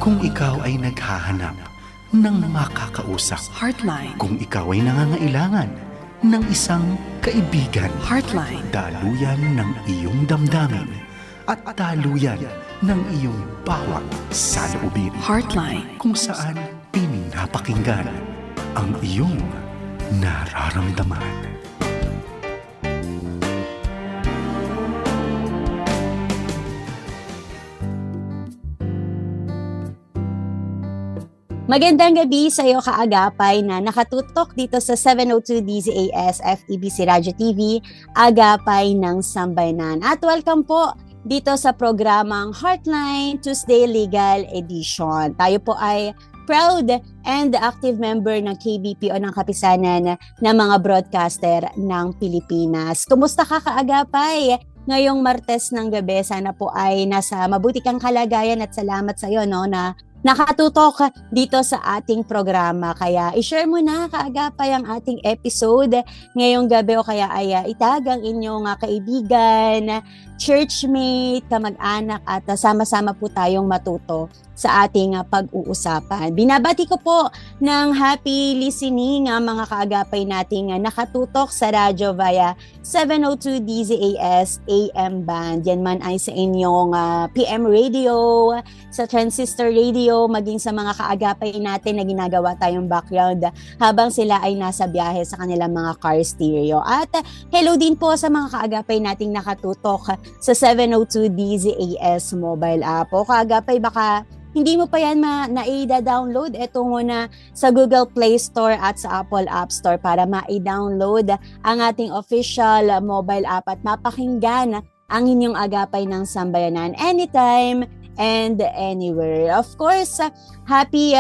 Kung ikaw ay naghahanap ng makakausap. Heartline. Kung ikaw ay nangangailangan ng isang kaibigan. Heartline. Daluyan ng iyong damdamin at daluyan ng iyong bawat saloobin. Heartline. Kung saan pinapakinggan ang iyong nararamdaman. Magandang gabi sa iyo kaagapay na nakatutok dito sa 702 DZAS FEBC Radio TV, Agapay ng Sambayanan. At welcome po dito sa programang Heartline Tuesday Legal Edition. Tayo po ay proud and active member ng KBP o ng Kapisanan ng mga broadcaster ng Pilipinas. Kumusta ka kaagapay? Ngayong Martes ng gabi, sana po ay nasa mabuti kang kalagayan at salamat sa iyo na nakatutok dito sa ating programa. Kaya i-share mo na kaagapay ang ating episode ngayong gabi o kaya ay itag ang inyong kaibigan, churchmate, kamag-anak at sama-sama po tayong matuto sa ating pag-uusapan. Binabati ko po ng happy listening ang mga kaagapay nating nakatutok sa radyo via 702 DZAS AM band. Yan man ay sa inyong PM radio, sa transistor radio, maging sa mga kaagapay natin na ginagawa tayong background habang sila ay nasa biyahe sa kanilang mga car stereo. At hello din po sa mga kaagapay nating nakatutok sa 702 DZAS mobile app. O kaagapay, baka hindi mo pa yan na-i-download, ito muna sa Google Play Store at sa Apple App Store para ma-i-download ang ating official mobile app at mapakinggan ang inyong agapay ng sambayanan anytime and anywhere. Of course, happy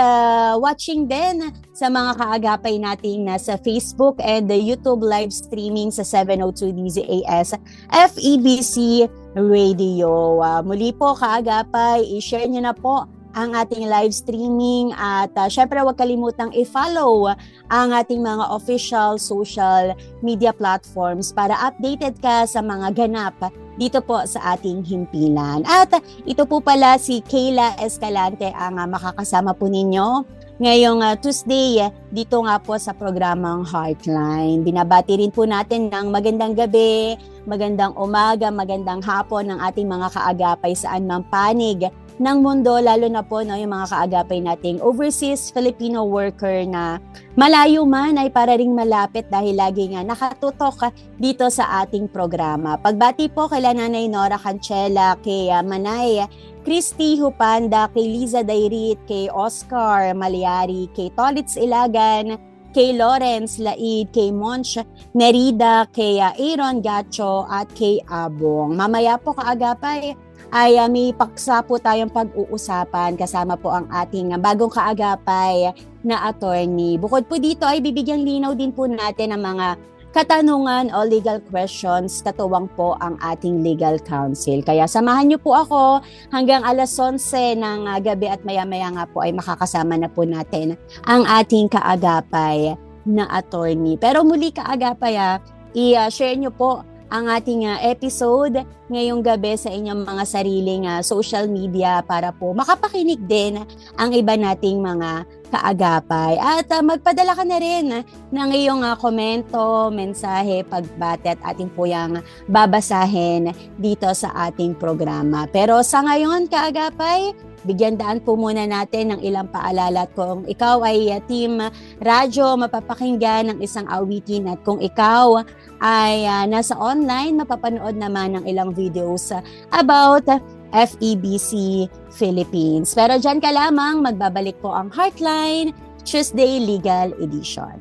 watching din sa mga kaagapay nating nasa Facebook and the YouTube live streaming sa 702 DZAS FEBC Radio. Muli po kaagapay, i-share nyo na po ang ating live streaming at syempre huwag kalimutang i-follow ang ating mga official social media platforms para updated ka sa mga ganap dito po sa ating himpilan. At ito po pala si Kayla Escalante ang makakasama po ninyo ngayong Tuesday dito nga po sa programang Heartline. Binabati rin po natin ng magandang gabi, magandang umaga, magandang hapon ng ating mga kaagapay saan mang panig ng mundo, lalo na po yung mga kaagapay nating overseas Filipino worker na malayo man ay para ring malapit dahil lagi nga nakatutok dito sa ating programa. Pagbati po kay Nanay Nora Cancela, kay Manay Christy Hupanda, kay Liza Dairit, kay Oscar Maliari, kay Tolitz Ilagan, kay Lawrence Laid, kay Monch Nerida, kay Aaron Gacho at kay Abong. Mamaya po kaagapay ay may paksa po tayong pag-uusapan kasama po ang ating bagong kaagapay na attorney. Bukod po dito ay bibigyang linaw din po natin ang mga katanungan o legal questions, katuwang po ang ating legal counsel. Kaya samahan niyo po ako hanggang alas 11 ng gabi at maya-maya nga po ay makakasama na po natin ang ating kaagapay na attorney. Pero muli kaagapay, i-share niyo po ang ating episode ngayong gabi sa inyong mga sariling social media para po makapakinig din ang iba nating mga kaagapay. At magpadala ka na rin ng iyong komento, mensahe, pagbati at ating po yung babasahin dito sa ating programa. Pero sa ngayon kaagapay, bigyan daan po muna natin ng ilang paalala. At kung ikaw ay team radyo, mapapakinggan ng isang awitin. At kung ikaw ay nasa online, mapapanood naman ng ilang videos about FEBC Philippines. Pero dyan ka lamang, magbabalik po ang Heartline Tuesday Legal Edition.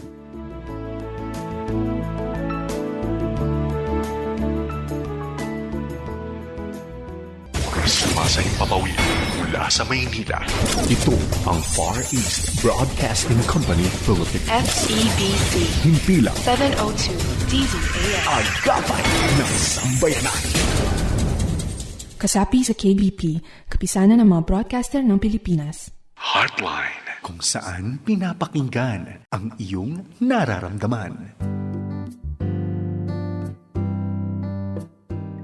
Sumasay papawid mula sa Maynila. Ito ang Far East Broadcasting Company Philippines. FEBC. Himpilang 702 DZAS. Agapay ng Sambayanan. Kasapi sa KBP, Kapisanan ng mga Broadcaster ng Pilipinas. Heartline. Kung saan pinapakinggan ang iyong nararamdaman.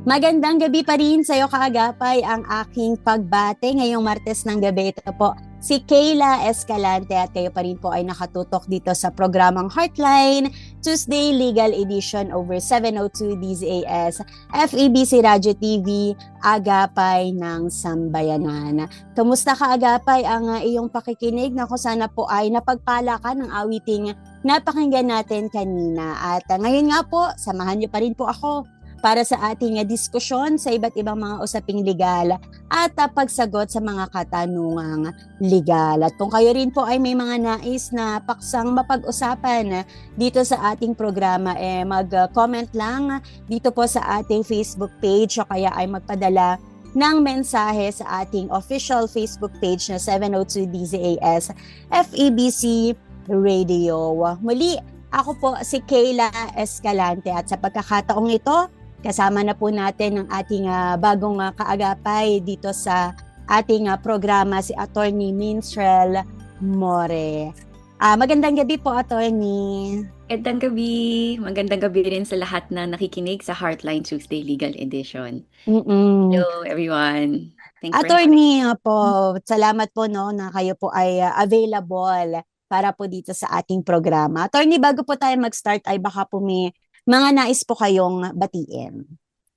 Magandang gabi pa rin sa iyo, kaagapay. Ang aking pagbate ngayong Martes ng gabi, ito po si Kayla Escalante at kayo pa rin po ay nakatutok dito sa programang Heartline, Tuesday Legal Edition over 702 DZAS, FEBC Radio TV, Agapay ng Sambayanan. Kamusta ka, Agapay, ang iyong pakikinig? Naku, sana po ay napagpala ka ng awiting napakinggan natin kanina. At ngayon nga po, samahan niyo pa rin po ako para sa ating diskusyon sa iba't ibang mga usaping legal at pagsagot sa mga katanungang legal. At kung kayo rin po ay may mga nais na paksang mapag-usapan dito sa ating programa, mag-comment lang dito po sa ating Facebook page o kaya ay magpadala ng mensahe sa ating official Facebook page na 702 DZAS FEBC Radio. Muli, ako po si Kayla Escalante at sa pagkakataong ito, kasama na po natin ang ating bagong kaagapay dito sa ating programa, si Attorney Minstrel More. Magandang gabi po, Attorney. Magandang gabi. Magandang gabi rin sa lahat na nakikinig sa Heartline Tuesday Legal Edition. Hello, everyone. Thanks Attorney po, salamat po na kayo po ay available para po dito sa ating programa. Attorney, bago po tayo mag-start ay baka po may mga nais po kayong batiin.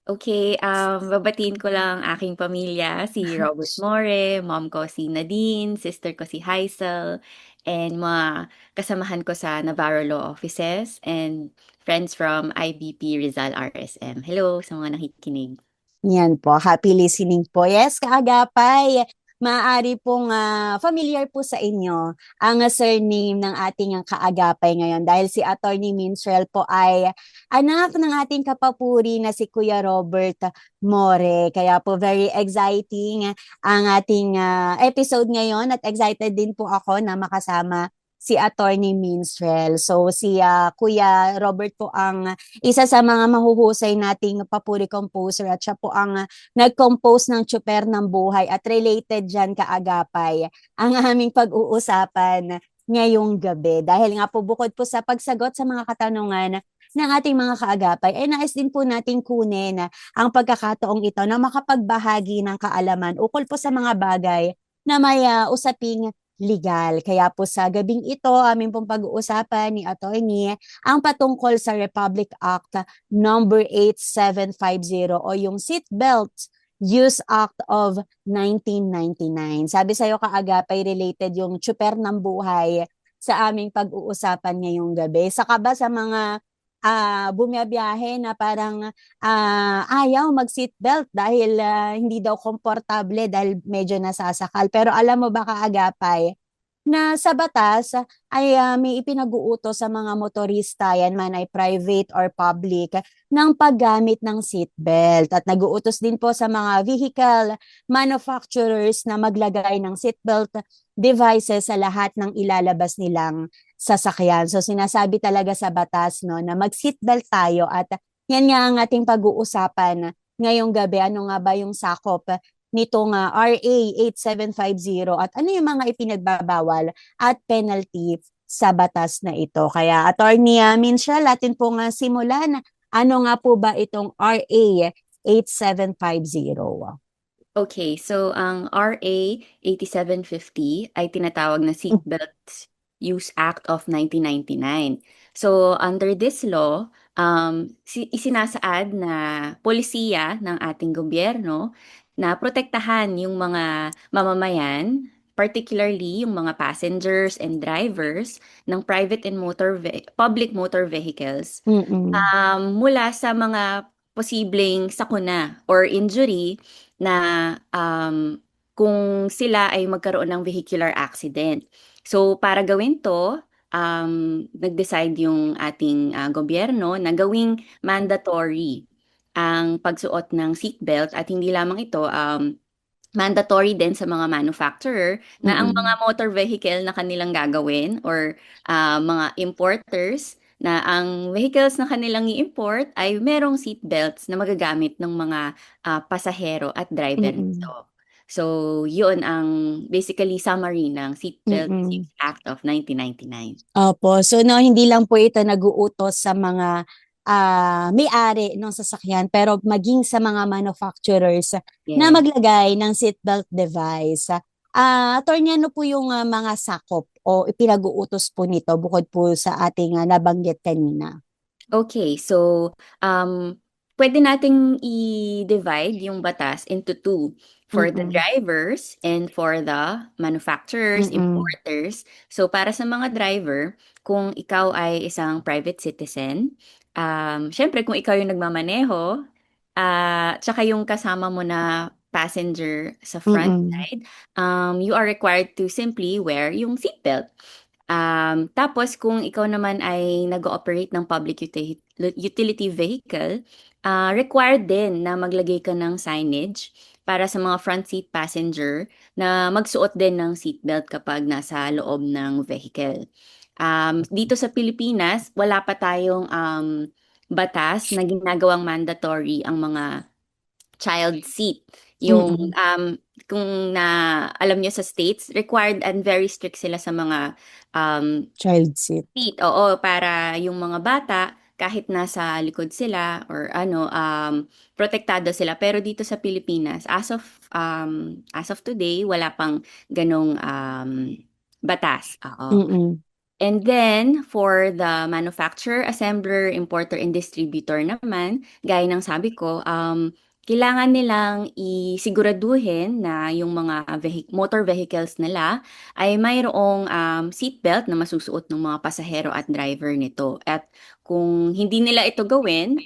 Okay, babatiin ko lang aking pamilya, si Robert More, mom ko si Nadine, sister ko si Haisel, and mga kasamahan ko sa Navarro Law Offices, and friends from IBP Rizal RSM. Hello sa mga nakikinig. Yan po, happy listening po. Yes, kaagapay. Maaari pong familiar po sa inyo ang surname ng ating kaagapay ngayon dahil si Attorney Minstrel po ay anak ng ating kapapuri na si Kuya Robert More. Kaya po very exciting ang ating episode ngayon at excited din po ako na makasama si Attorney Minstrel. So si Kuya Robert po ang isa sa mga mahuhusay nating papuri composer at siya po ang nag-compose ng Tsuper ng Buhay at related dyan, kaagapay ang aming pag-uusapan ngayong gabi. Dahil nga po bukod po sa pagsagot sa mga katanungan ng ating mga kaagapay, ay nais din po nating kunin ang pagkakataong ito na makapagbahagi ng kaalaman ukol po sa mga bagay na may usaping legal. Kaya po sa gabing ito, aming pong pag-uusapan ni Attorney ang patungkol sa Republic Act number 8750 o yung Seatbelt Use Act of 1999. Sabi sa'yo, kaagapay, related yung Tsuper ng Buhay sa aming pag-uusapan ngayong gabi. Saka ba sa mga bumiyabiyahe na parang ayaw mag-seatbelt dahil hindi daw komportable dahil medyo nasasakal. Pero alam mo ba, kaagapay, na sa batas ay may ipinag-uutos sa mga motorista, yan man ay private or public, ng paggamit ng seatbelt. At nag-uutos din po sa mga vehicle manufacturers na maglagay ng seatbelt devices sa lahat ng ilalabas nilang sasakyan. So sinasabi talaga sa batas na mag-seatbelt tayo at yan nga ang ating pag-uusapan ngayong gabi. Ano nga ba yung sakop nitong RA 8750 at ano yung mga ipinagbabawal at penalty sa batas na ito. Kaya Attorney Minstrel, atin po nga simulan. Ano nga po ba itong RA 8750? Okay, so ang RA 8750 ay tinatawag na Seatbelt Use Act of 1999. So under this law, isinasaad na polisiya ng ating gobyerno na protektahan yung mga mamamayan, particularly yung mga passengers and drivers ng private and public motor vehicles mula sa mga posibleng sakuna or injury na kung sila ay magkaroon ng vehicular accident. So para gawin to, nag-decide yung ating gobyerno na gawing mandatory ang pagsuot ng seatbelt at hindi lamang ito, mandatory din sa mga manufacturer na ang mga motor vehicle na kanilang gagawin or mga importers na ang vehicles na kanilang i-import ay merong seatbelts na magagamit ng mga pasahero at driver nito. So, yun ang basically summary ng Seatbelt Use Act of 1999. Opo. So, hindi lang po ito nag-uutos sa mga may-ari ng sasakyan pero maging sa mga manufacturers na Yes. maglagay ng seatbelt device. Attorney, ano po yung mga sakop o ipinag-uutos po nito bukod po sa ating nabanggit kanina? Okay, so pwede nating i-divide yung batas into two. For the Mm-mm. drivers and for the manufacturers, Mm-mm. importers. So para sa mga driver, kung ikaw ay isang private citizen, syempre kung ikaw yung nagmamaneho, tsaka yung kasama mo na passenger sa front Mm-mm. side, you are required to simply wear yung seatbelt. Tapos kung ikaw naman ay nag-ooperate ng public utility vehicle, required din na maglagay ka ng signage para sa mga front seat passenger na magsuot din ng seatbelt kapag nasa loob ng vehicle. Dito sa Pilipinas, wala pa tayong batas na ginagawang mandatory ang mga child seat. Yung Mm-mm. kung na alam niyo sa states, required and very strict sila sa mga Child seat. seat. Oo, para yung mga bata kahit nasa likod sila or ano protektado sila. Pero dito sa Pilipinas, as of today, wala pang ganong batas. Oo. Mm-mm. And then, for the manufacturer, assembler, importer, and distributor naman, gaya ng sabi ko, kailangan nilang isiguraduhin na yung mga motor vehicles nila ay mayroong seatbelt na masusuot ng mga pasahero at driver nito. At kung hindi nila ito gawin,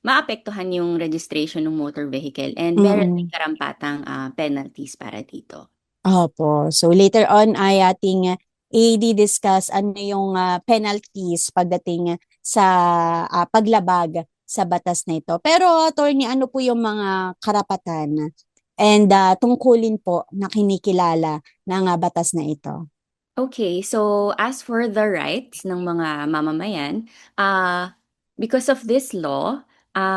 maapektuhan yung registration ng motor vehicle and meron Mm-mm. din karampatang penalties para dito. Opo. So later on ay ating i-discuss ano yung penalties pagdating sa paglabag sa batas na ito. Pero attorney, ano po yung mga karapatan and tungkulin po na kinikilala ng batas na ito? Okay, so as for the rights ng mga mamamayan, because of this law,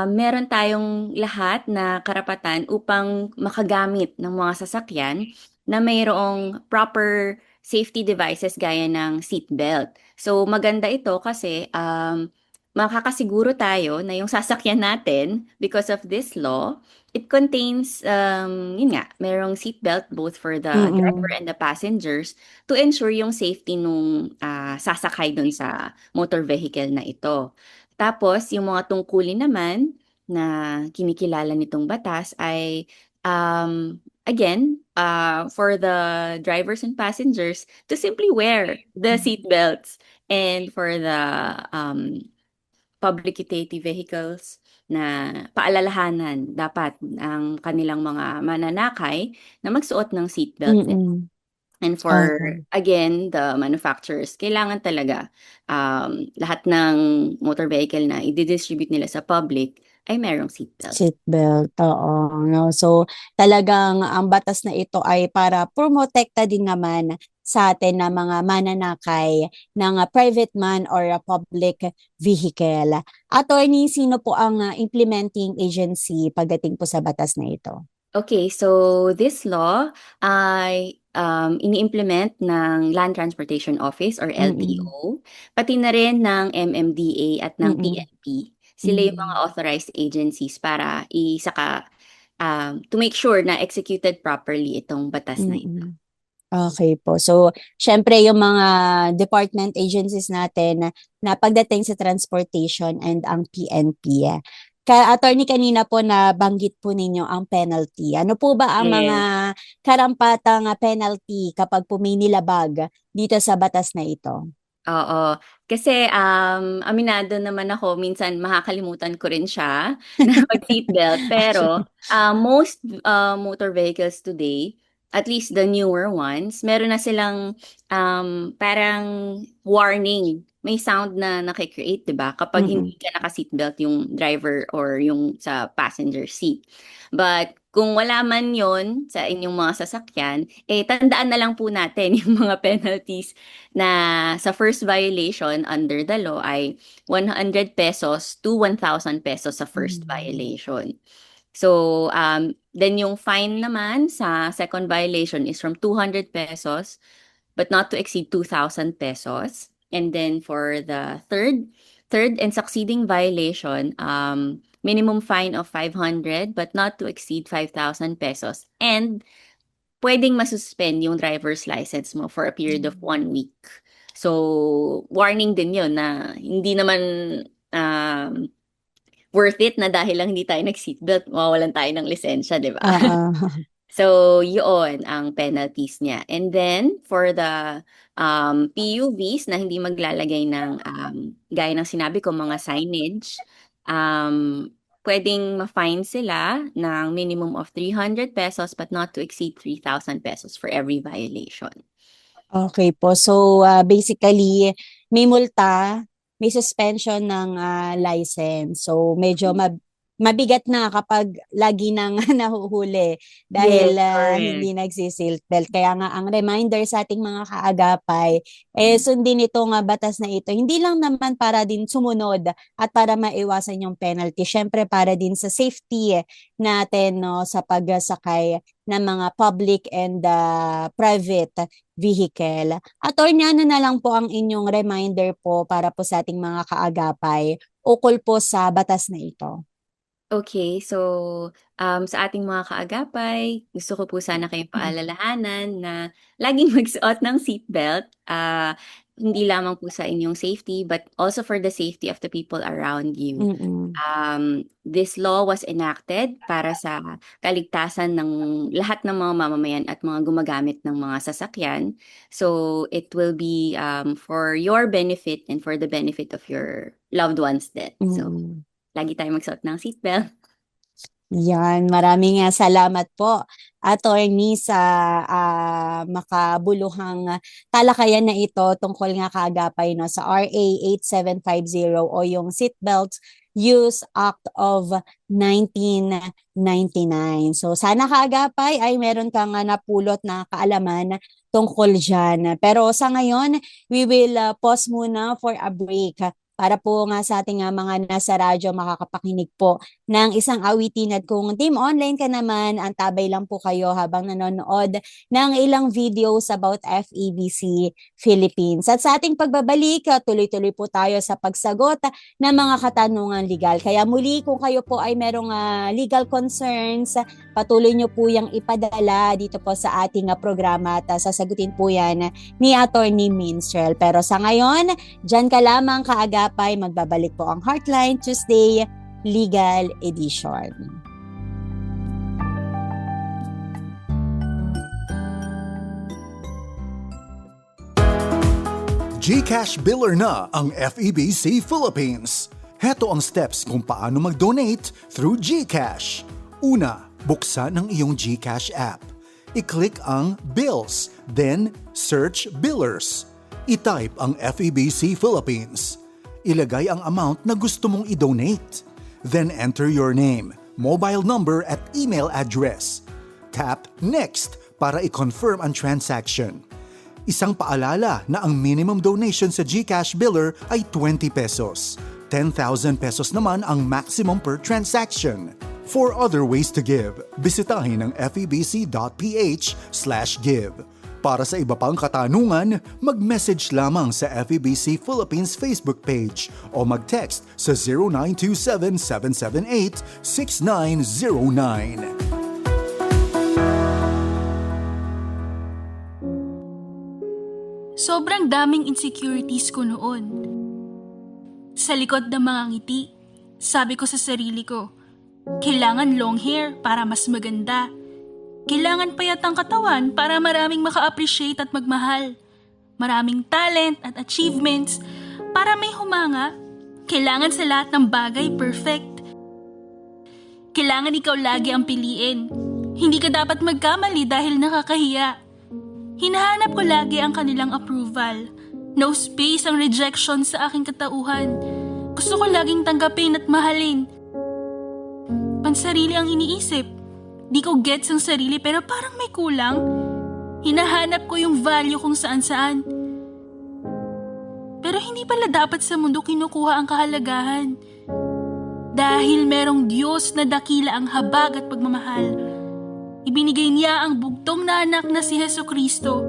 meron tayong lahat na karapatan upang makagamit ng mga sasakyan na mayroong proper safety devices gaya ng seatbelt. So maganda ito kasi makakasiguro tayo na yung sasakyan natin, because of this law, it contains, yun nga, merong seatbelt both for the driver Mm-mm. and the passengers to ensure yung safety nung sasakay dun sa motor vehicle na ito. Tapos, yung mga tungkulin naman na kinikilala nitong batas ay, again, for the drivers and passengers to simply wear the seatbelts, and for the public utility vehicles na paalalahanan dapat ang kanilang mga mananakay na magsuot ng seatbelt. Mm-mm. And for, Okay. again, the manufacturers, kailangan talaga lahat ng motor vehicle na i-distribute nila sa public ay merong seatbelt. Seatbelt, oo. No? So, talagang ang batas na ito ay para promotekta din naman sa atin na mga mananakay ng private man or a public vehicle. Attorney, sino po ang implementing agency pagdating po sa batas na ito? Okay, so this law ay ini-implement ng Land Transportation Office or LTO, pati na rin ng MMDA at ng Mm-mm. PNP. Sila yung mga authorized agencies para to make sure na executed properly itong batas na ito. Mm-mm. Okay po. So, syempre yung mga department agencies natin na pagdating sa transportation and ang PNP. Attorney, kanina po na banggit po ninyo ang penalty. Ano po ba ang mga karampatang penalty kapag po may nilabag dito sa batas na ito? Oo. Kasi aminado naman ako, minsan makakalimutan ko rin siya na mag-seatbelt. Pero most motor vehicles today, at least the newer ones, meron na silang parang warning. May sound na nakikreate, di ba? Kapag hindi ka naka-seatbelt yung driver or yung sa passenger seat. But kung wala man yon sa inyong mga sasakyan, tandaan na lang po natin yung mga penalties na sa first violation under the law ay 100 pesos to 1,000 pesos sa first violation. So, then yung fine naman sa second violation is from 200 pesos but not to exceed 2,000 pesos. And then for the third third and succeeding violation, minimum fine of 500 but not to exceed 5,000 pesos. And pwedeng masuspend yung driver's license mo for a period of 1 week. So, warning din yun na hindi naman worth it na dahil lang hindi tayo nag-seatbelt, mawawalan tayo ng lisensya, di ba? So, yun ang penalties niya. And then, for the PUVs na hindi maglalagay ng, gaya ng sinabi ko, mga signage, pwedeng ma-fine sila ng minimum of 300 pesos but not to exceed 3,000 pesos for every violation. Okay po. So, basically, may multa, may suspension ng license. So, medyo mabigat na kapag lagi nang nahuhuli dahil Yes, correct. hindi nagsi-seatbelt. Kaya nga ang reminder sa ating mga kaagapay, sundin itong batas na ito. Hindi lang naman para din sumunod at para maiwasan yung penalty. Syempre para din sa safety natin, no, sa pagsakay ng mga public and private vehicle. Attorney, ano na lang po ang inyong reminder po para po sa ating mga kaagapay ukol po sa batas na ito? Okay, so sa ating mga kaagapay, gusto ko po sana kayong paalalahanan na laging magsuot ng seatbelt, hindi lamang po sa inyong safety but also for the safety of the people around you. This law was enacted para sa kaligtasan ng lahat ng mga mamamayan at mga gumagamit ng mga sasakyan. So it will be for your benefit and for the benefit of your loved ones din. So lagi tayo magsuot ng seatbelt. Yan, maraming salamat po, Attorney, sa makabuluhang talakayan na ito tungkol nga kaagapay, no, sa RA 8750 o yung Seatbelt Use Act of 1999. So sana kaagapay ay meron kang napulot na kaalaman tungkol dyan. Pero sa ngayon, we will pause muna for a break para po nga sa ating mga nasa radyo makakapakinig po ng isang awitin. At kung team online ka naman, antabay lang po kayo habang nanonood ng ilang videos about FEBC Philippines. At sa ating pagbabalik, tuloy-tuloy po tayo sa pagsagot ng mga katanungan legal. Kaya muli, kung kayo po ay merong legal concerns, patuloy nyo po yung ipadala dito po sa ating programa at sasagutin po yan ni Attorney Minstrel. Pero sa ngayon, dyan ka lamang kaagapay, magbabalik po ang Heartline Tuesday Legal Edition. GCash Biller na ang FEBC Philippines. Heto ang steps kung paano mag-donate through GCash. Una, buksan ang iyong GCash app. I-click ang Bills, then search Billers. I-type ang FEBC Philippines. Ilagay ang amount na gusto mong i-donate. Then enter your name, mobile number at email address. Tap Next para i-confirm ang transaction. Isang paalala na ang minimum donation sa GCash Biller ay 20 pesos. 10,000 pesos naman ang maximum per transaction. For other ways to give, bisitahin ang febc.ph/give. Para sa iba pang katanungan, mag-message lamang sa FEBC Philippines Facebook page o mag-text sa 0927-778-6909. Sobrang daming insecurities ko noon. Sa likod ng mga ngiti, sabi ko sa sarili ko, kailangan long hair para mas maganda. Kailangan payat ang katawan para maraming maka-appreciate at magmahal. Maraming talent at achievements para may humanga. Kailangan sa lahat ng bagay perfect. Kailangan ikaw lagi ang piliin. Hindi ka dapat magkamali dahil nakakahiya. Hinahanap ko lagi ang kanilang approval. No space ang rejection sa aking katauhan. Gusto ko laging tanggapin at mahalin. Pansarili ang iniisip. Di ko gets ang sarili pero parang may kulang. Hinahanap ko yung value kung saan-saan. Pero hindi pala dapat sa mundo kinukuha ang kahalagahan. Dahil merong Diyos na dakila ang habag at pagmamahal. Ibinigay niya ang bugtong na anak na si Jesucristo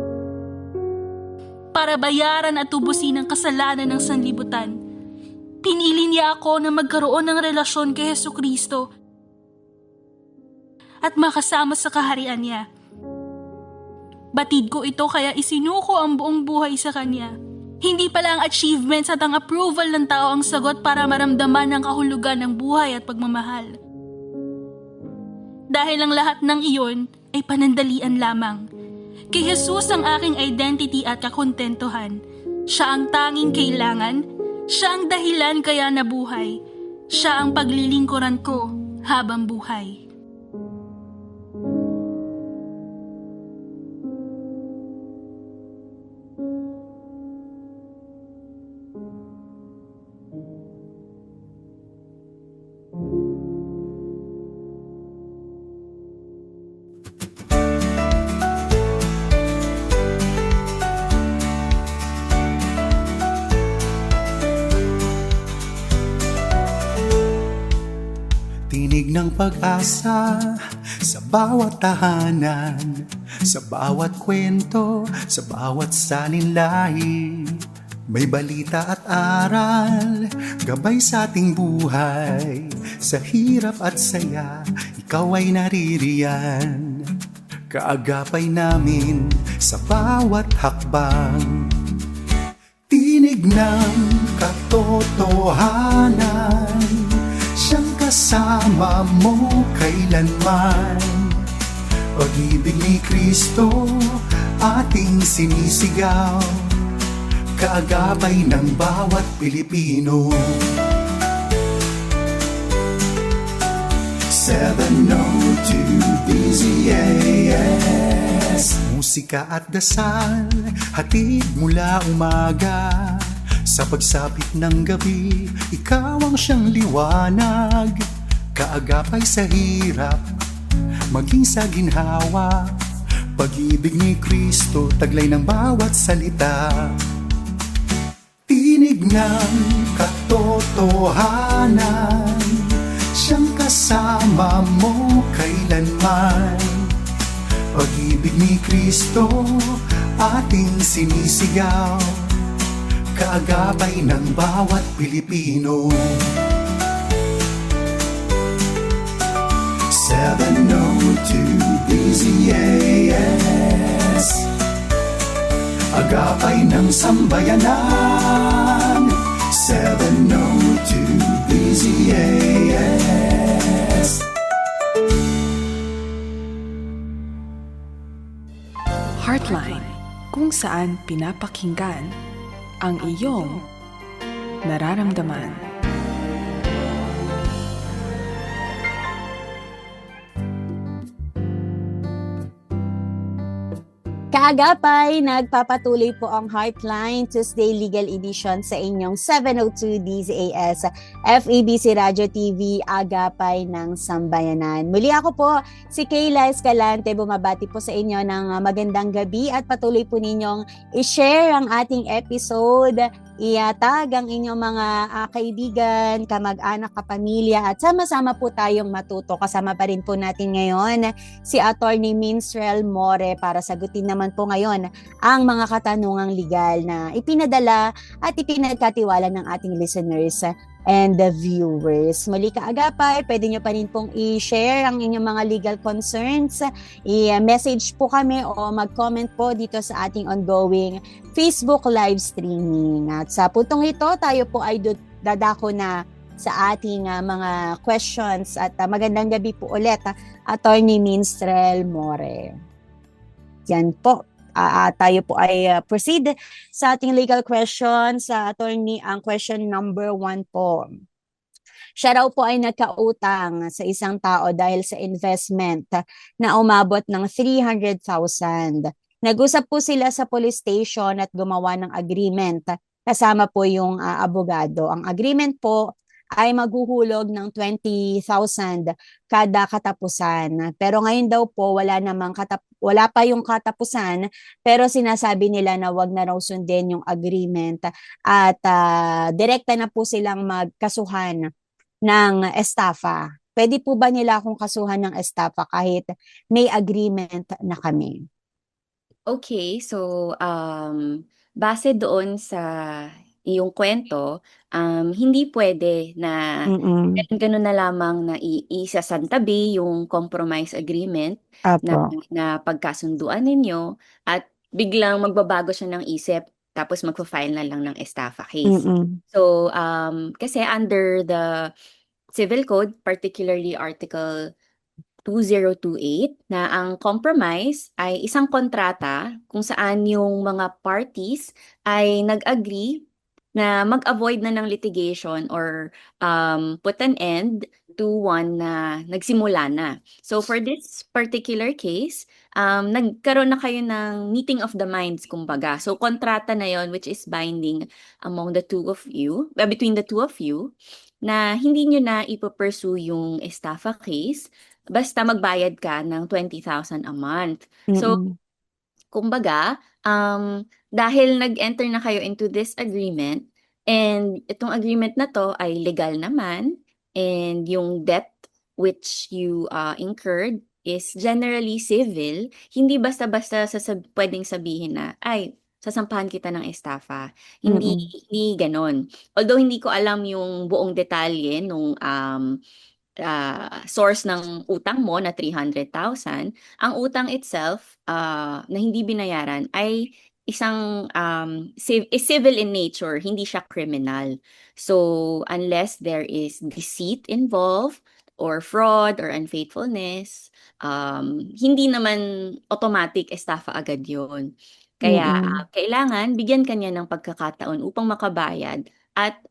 para bayaran at tubusin ang kasalanan ng sanlibutan. Pinili niya ako na magkaroon ng relasyon kay Hesukristo at makasama sa kaharian niya. Batid ko ito kaya isinuko ang buong buhay sa kanya. Hindi pala ang achievements at ang approval ng tao ang sagot para maramdaman ang kahulugan ng buhay at pagmamahal. Dahil ang lahat ng iyon ay panandalian lamang. Kay Jesus ang aking identity at kakontentuhan. Siya ang tanging kailangan, siya ang dahilan kaya nabuhay, siya ang paglilingkuran ko habang buhay. Tinig ng pag-asa sa bawat tahanan, sa bawat kwento, sa bawat salinlahi. May balita at aral, gabay sa ating buhay. Sa hirap at saya, ikaw ay naririyan. Kaagapay namin sa bawat hakbang. Tinig ng katotohanan, siyang kasama mo kailanman. Pag-ibig ni Kristo, ating sinisigaw. Kaagapay ng bawat Pilipino. 702 DZAS. Musika at dasal, hatid mula umaga. Sa pagsapit ng gabi, ikaw ang siyang liwanag. Kaagapay sa hirap, maging sa ginhawa. Pag-ibig ni Kristo, taglay ng bawat salita. Tinig ng katotohanan, siyang kasama mo kailanman. Pag-ibig ni Kristo, ating sinisigaw. Kaagapay ng bawat Pilipino. 702 DZAS. Agapay ng sambayanan. 702 DZAS. Heartline, kung saan pinapakinggan ang iyong nararamdaman. Kaagapay, nagpapatuloy po ang Heartline Tuesday Legal Edition sa inyong 702 DZAS FEBC Radio TV, Agapay ng Sambayanan. Muli ako po, si Kayla Escalante, bumabati po sa inyo ng magandang gabi at patuloy po ninyong i-share ang ating episode, iatag ang inyong mga kaibigan, kamag-anak, kapamilya at sama-sama po tayong matuto. Kasama pa rin po natin ngayon si Attorney Minstrel More para sagutin naman po ngayon ang mga katanungang legal na ipinadala at ipinagkatiwala ng ating listeners and the viewers. Muli kaagapay, pwede nyo pa rin pong i-share ang inyong mga legal concerns. I-message po kami o mag-comment po dito sa ating ongoing Facebook live streaming. At sa puntong ito, tayo po ay dadako na sa ating mga questions. At magandang gabi po ulit, Attorney Minstrel More. Yan po. Tayo po ay proceed sa ating legal questions. Attorney, ang question number 1 po. Siya raw po ay nagkautang sa isang tao dahil sa investment na umabot ng 300,000. Nag-usap po sila sa police station at gumawa ng agreement. Kasama po yung abogado. Ang agreement po ay maghuhulog ng 20,000 kada katapusan. Pero ngayon daw po wala pa yung katapusan, pero sinasabi nila na wag na raw sundin yung agreement at direkta na po silang magkasuhan ng estafa. Pwede po ba nila akong kasuhan ng estafa kahit may agreement na kami? Okay, so base doon sa iyong kwento, hindi pwede na Mm. ganun na lamang na isasantabi yung compromise agreement na, Apo. na pagkasunduan ninyo at biglang magbabago siya ng isip tapos magfa-file na lang ng estafa case. Mm. So, kasi under the Civil Code, particularly Article 2028, na ang compromise ay isang kontrata kung saan yung mga parties ay nag-agree na mag-avoid na ng litigation or put an end to one na nagsimula na. So for this particular case, nagkaroon na kayo ng meeting of the minds, kumbaga. So kontrata na yon which is binding among the two of you, between the two of you, na hindi nyo na ipapursue yung estafa case basta magbayad ka ng 20,000 a month. So, Mm. kumbaga, dahil nag-enter na kayo into this agreement, and itong agreement na to ay legal naman, and yung debt which you incurred is generally civil, hindi basta-basta pwedeng sabihin na, ay, sasampahan kita ng estafa. Hindi, Mm. hindi ganon. Although hindi ko alam yung buong detalye nung source ng utang mo na 300,000, ang utang itself na hindi binayaran ay isang is civil in nature, hindi siya criminal. So, unless there is deceit involved or fraud or unfaithfulness, hindi naman automatic estafa agad yon. Kaya Mm. kailangan bigyan kanya ng pagkakataon upang makabayad at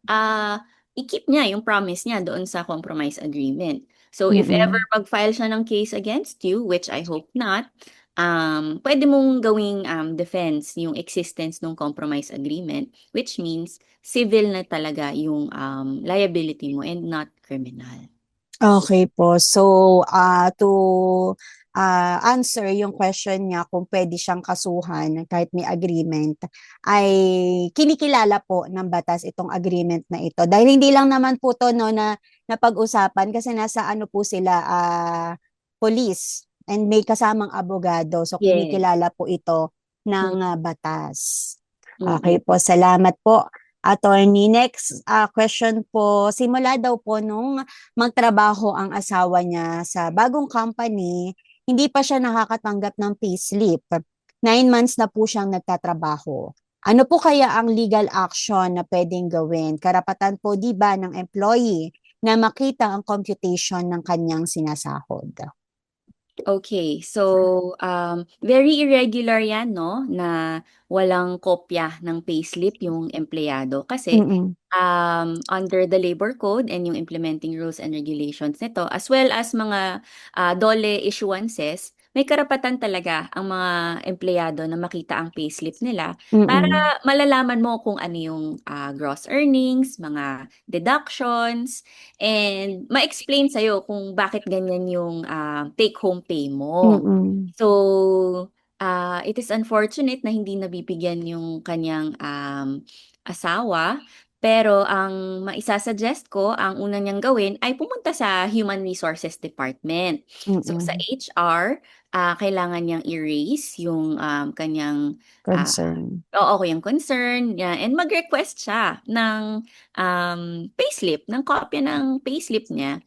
i-keep niya yung promise niya doon sa compromise agreement. So if ever Mm. mag-file siya ng case against you, which I hope not, pwede mong gawing defense yung existence ng compromise agreement, which means civil na talaga yung liability mo and not criminal. Okay po. So, to answer yung question niya kung pwede siyang kasuhan kahit may agreement, ay kinikilala po ng batas itong agreement na ito. Dahil hindi lang naman po to no, na napag-usapan kasi nasa ano po sila, police and may kasamang abogado. So, Yes. kinikilala po ito ng Mm. batas. Mm-mm. Okay po, salamat po. Attorney, next question po, simula daw po nung magtrabaho ang asawa niya sa bagong company, hindi pa siya nakakatanggap ng payslip. 9 months na po siyang nagtatrabaho. Ano po kaya ang legal action na pwedeng gawin? Karapatan po, di ba, ng employee na makita ang computation ng kanyang sinasahod? Okay, so very irregular yan, no, na walang kopya ng payslip yung empleyado kasi Mm-mm. under the labor code and yung implementing rules and regulations nito as well as mga DOLE issuances, may karapatan talaga ang mga empleyado na makita ang payslip nila para Mm-mm. malalaman mo kung ano yung gross earnings, mga deductions, and ma-explain sa'yo kung bakit ganyan yung take-home pay mo. Mm-mm. So, it is unfortunate na hindi nabibigyan yung kanyang asawa. Pero ang maisasuggest ko, ang una niyang gawin ay pumunta sa Human Resources Department. So sa Mm-mm. HR, kailangan niyang erase yung kanyang Concern. yung concern, yeah, and mag-request siya ng payslip, ng kopya ng payslip niya.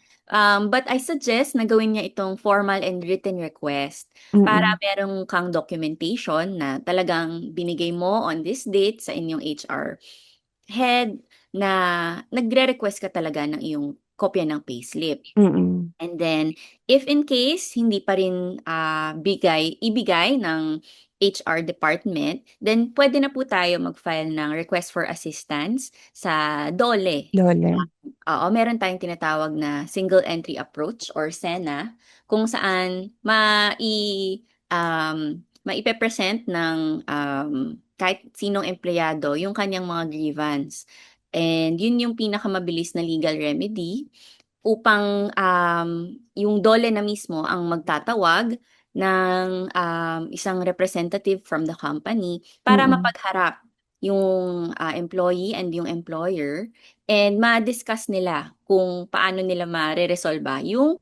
But I suggest na gawin niya itong formal and written request para Mm-mm. meron kang documentation na talagang binigay mo on this date sa inyong HR head na nagre-request ka talaga ng iyong kopya ng payslip. Mm-mm. And then, if in case hindi pa rin ibigay ng HR department, then pwede na po tayo mag-file ng request for assistance sa DOLE. Lole. Oo, meron tayong tinatawag na single entry approach or SENA kung saan maipe-present ng kahit sinong empleyado yung kanyang mga grievance. And yun yung pinakamabilis na legal remedy upang yung DOLE na mismo ang magtatawag ng isang representative from the company para Mm-mm. mapagharap yung employee and yung employer and ma-discuss nila kung paano nila ma-resolve yung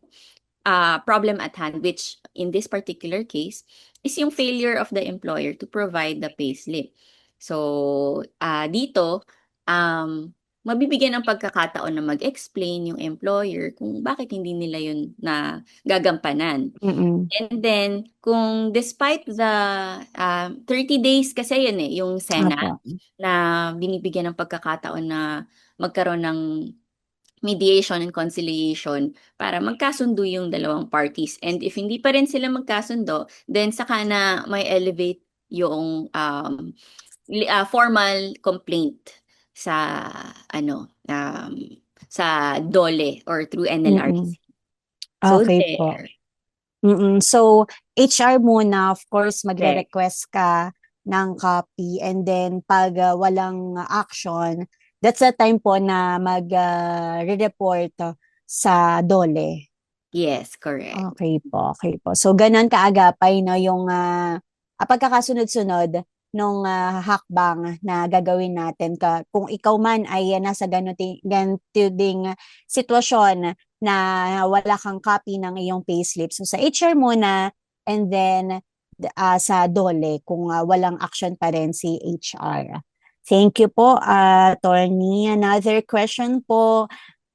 problem at hand, which in this particular case is yung failure of the employer to provide the payslip. So, dito, mabibigyan ng pagkakataon na mag-explain yung employer kung bakit hindi nila yun na gagampanan. Mm-mm. And then, kung despite the 30 days kasi yun yung Senate Opo. na binibigyan ng pagkakataon na magkaroon ng mediation and conciliation para magkasundo yung dalawang parties. And if hindi pa rin sila magkasundo, then saka na may elevate yung formal complaint sa sa DOLE or through Mm-mm. NLRC. So Okay po. there. So, HR muna, of course, Correct. magre-request ka ng copy and then pag walang action, that's the time po na mag-report sa DOLE. Yes, correct. Okay po, okay po. So, ganun kaagapay no, yung pagkakasunod-sunod nung hakbang na gagawin natin. Kung ikaw man ay nasa ganito ding sitwasyon na wala kang copy ng iyong payslip. So, sa HR muna and then sa DOLE kung walang action pa rin si HR. Thank you po, Attorney. Another question po.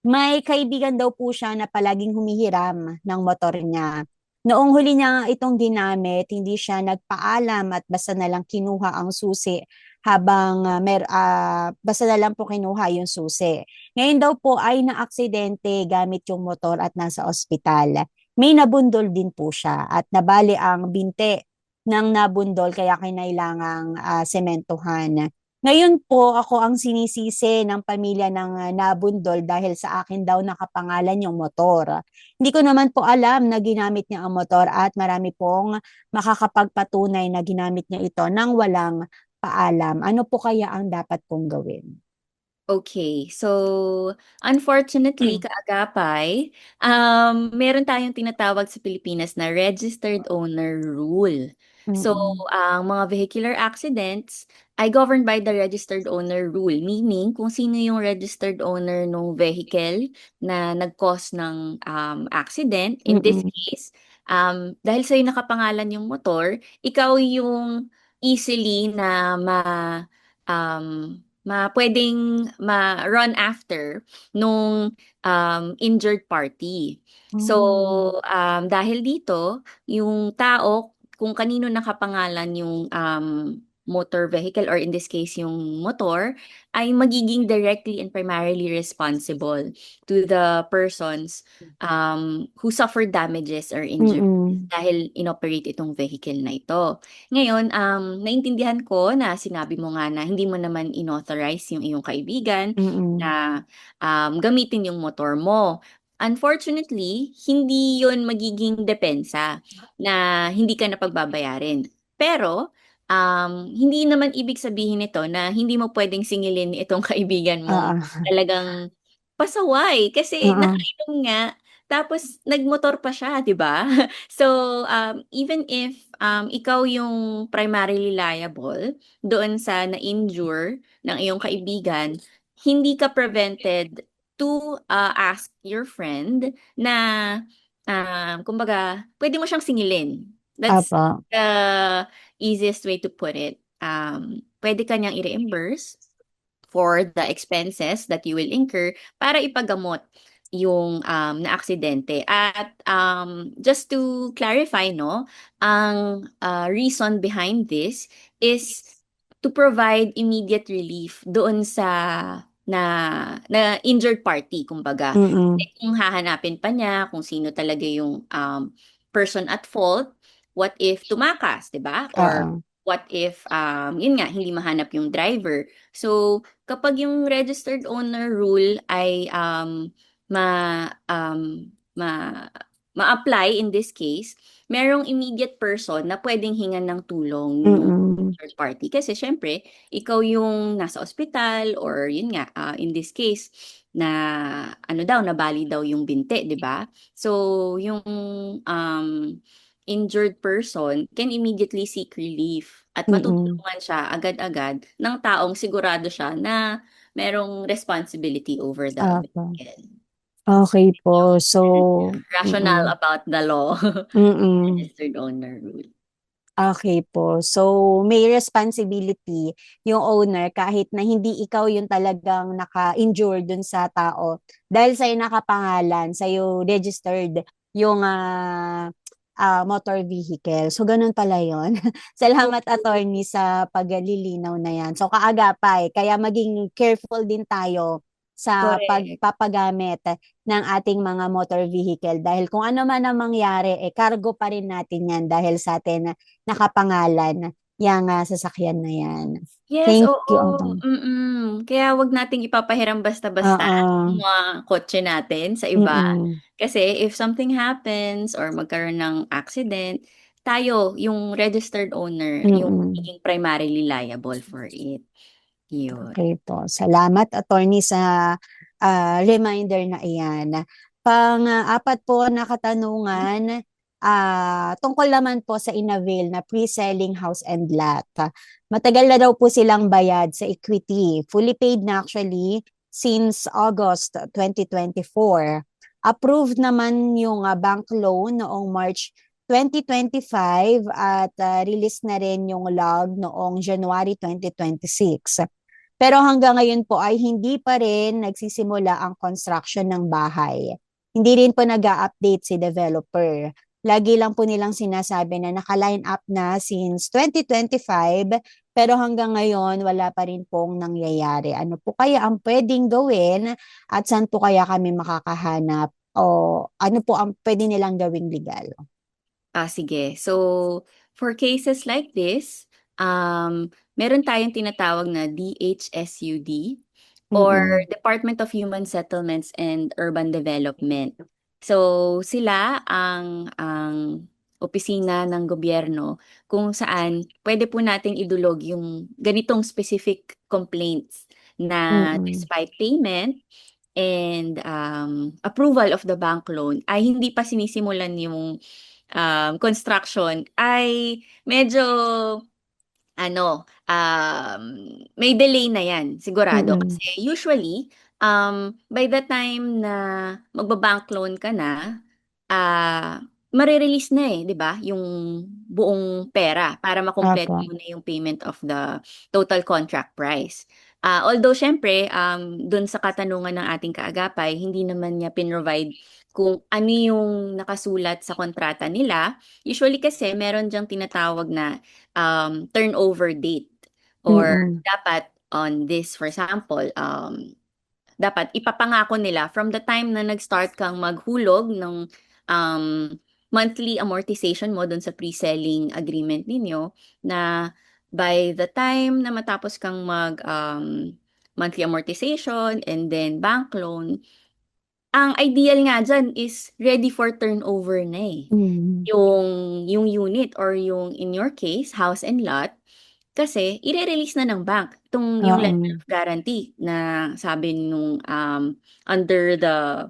May kaibigan daw po siya na palaging humihiram ng motor niya. Noong huli niya itong ginamit, hindi siya nagpaalam at basta na lang kinuha ang susi habang basta na lang po kinuha yung susi. Ngayon daw po ay naaksidente gamit yung motor at nasa ospital. May nabundol din po siya at nabali ang binte ng nabundol kaya kinailangang sementuhan. Ngayon po ako ang sinisisi ng pamilya ng nabundol dahil sa akin daw nakapangalan yung motor. Hindi ko naman po alam na ginamit niya ang motor at marami pong makakapagpatunay na ginamit niya ito nang walang paalam. Ano po kaya ang dapat kong gawin? Okay, so unfortunately, kaagapay, meron tayong tinatawag sa Pilipinas na registered owner rule. So, Mm-mm. ang mga vehicular accidents ay governed by the registered owner rule, meaning kung sino yung registered owner ng vehicle na nag-cause ng accident. In this Mm-mm. case, dahil sa'yo nakapangalan yung motor, ikaw yung easily na pwedeng ma-run after nung injured party. So, dahil dito, yung tao, kung kanino nakapangalan yung motor vehicle or in this case yung motor, ay magiging directly and primarily responsible to the persons who suffered damages or injuries Mm-mm. dahil inoperate itong vehicle na ito. Ngayon, naintindihan ko na sinabi mo nga na hindi mo naman inauthorize yung iyong kaibigan Mm-mm. na gamitin yung motor mo. Unfortunately, hindi yon magiging depensa na hindi ka na pagbabayarin. Pero, hindi naman ibig sabihin nito na hindi mo pwedeng singilin itong kaibigan mong talagang pasaway kasi nakainom nga tapos nagmotor pa siya, 'di ba? So, even if ikaw yung primarily liable doon sa na-injure ng iyong kaibigan, hindi ka prevented to ask your friend na kumbaga, pwede mo siyang singilin. That's Apa. the easiest way to put it. Pwede ka niyang i-reimburse for the expenses that you will incur para ipagamot yung na-aksidente. At just to clarify, no, ang reason behind this is to provide immediate relief doon sa na injured party, kumbaga. Mm-mm. Kung hahanapin pa niya kung sino talaga yung person at fault, what if tumakas, 'di ba? Or what if yun nga hindi mahanap yung driver. So, kapag yung registered owner rule ay ma um, ma ma-apply in this case, merong immediate person na pwedeng hingan ng tulong ng third party. Kasi syempre, ikaw yung nasa ospital or yun nga, in this case, na ano daw, nabali daw yung binte, di ba? So, yung injured person can immediately seek relief at matutulungan siya agad-agad ng taong sigurado siya na merong responsibility over the vehicle. Okay po. So, Rational about the law. mm-mm. Registered owner rule. Okay po. So, may responsibility yung owner kahit na hindi ikaw yung talagang naka-injure dun sa tao. Dahil sa'yo nakapangalan, sa'yo registered yung motor vehicle. So, ganun pala yun. Salamat, attorney, sa paglilinaw na yan. So, kaagapay, kaya maging careful din tayo sa Correct. pagpapagamit ng ating mga motor vehicle dahil kung ano man ang mangyari, cargo pa rin natin yan dahil sa atin nakapangalan yung sasakyan na yan. Yes, Thank you, oo. Anton. Kaya wag nating ipapahiram basta-basta Oo. yung mga kotse natin sa iba. Mm-mm. Kasi if something happens or magkaroon ng accident, tayo, yung registered owner, yung Mm-mm. magiging primarily liable for it. Yun. Okay po. Salamat, attorney, sa reminder na iyan. Pang-apat po na katanungan, tungkol naman po sa Inavail na pre-selling house and lot. Matagal na daw po silang bayad sa equity. Fully paid na actually since August 2024. Approved naman yung bank loan noong March 2025 at release na rin yung log noong January 2026. Pero hanggang ngayon po ay hindi pa rin nagsisimula ang construction ng bahay. Hindi rin po nag-update si developer. Lagi lang po nilang sinasabi na naka-line up na since 2025 pero hanggang ngayon wala pa rin pong nangyayari. Ano po kaya ang pwedeng gawin at saan po kaya kami makakahanap o ano po ang pwede nilang gawing legal? Sige. So, for cases like this, meron tayong tinatawag na DHSUD or Mm-mm. Department of Human Settlements and Urban Development. So, sila ang opisina ng gobyerno kung saan pwede po nating idulog yung ganitong specific complaints na Mm-mm. despite payment and approval of the bank loan ay hindi pa sinisimulan yung construction ay medyo may delay na yan, sigurado. Mm-mm. Kasi usually, by the time na magbabank loan ka na, marirelease na 'di ba? Yung buong pera para makumpleto Apo. mo na yung payment of the total contract price. Although syempre, dun sa katanungan ng ating kaagapay, hindi naman niya pinrovide kung ano yung nakasulat sa kontrata nila. Usually kasi meron diyang tinatawag na turnover date or Mm-mm. dapat on this, for example, dapat ipapangako nila from the time na nag-start kang maghulog ng um, monthly amortization mo dun sa pre-selling agreement ninyo na by the time na matapos kang mag monthly amortization and then bank loan, ang ideal nga dyan is ready for turnover na Mm-mm. yung unit or yung in your case, house and lot, kasi ire-release na ng bank yung letter Oo. of guarantee na sabi nung under the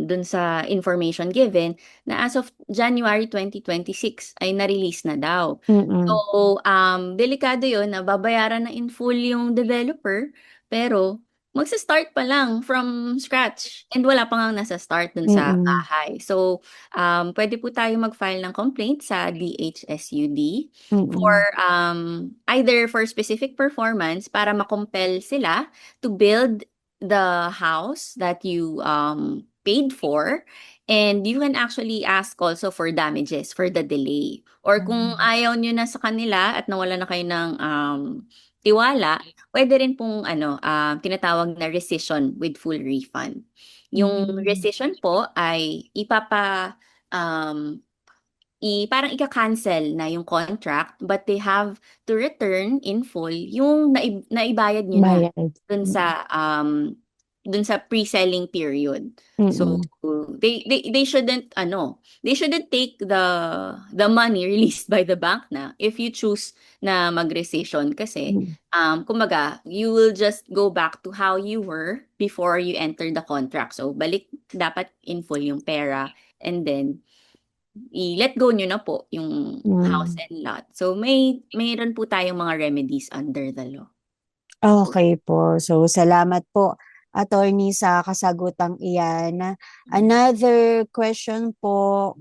dun sa information given na as of January 2026 ay na-release na daw. Mm-mm. So, delikado yun na babayaran na in full yung developer, pero magsa-start pa lang from scratch and wala pa ngang nasa start dun sa Mm-mm. bahay. So, pwede po tayo mag-file ng complaint sa DHSUD for Mm-mm. either for specific performance para makompel sila to build the house that you paid for, and you can actually ask also for damages for the delay. Or kung ayaw nyo na sa kanila at nawala na kayo ng tiwala, pwede rin pong tinatawag na rescission with full refund. Yung rescission po ay um, parang ika-cancel na yung contract but they have to return in full yung naibayad nyo na Bayad. dun sa pre-selling period. So Mm-mm. they shouldn't take the money released by the bank na if you choose na mag-rescission kasi kumbaga you will just go back to how you were before you enter the contract. So balik dapat in full yung pera and then i-let go nyo na po yung house and lot. So mayroon po tayong mga remedies under the law. Okay po. So, salamat po, attorney, sa kasagutang iyan. Another question po,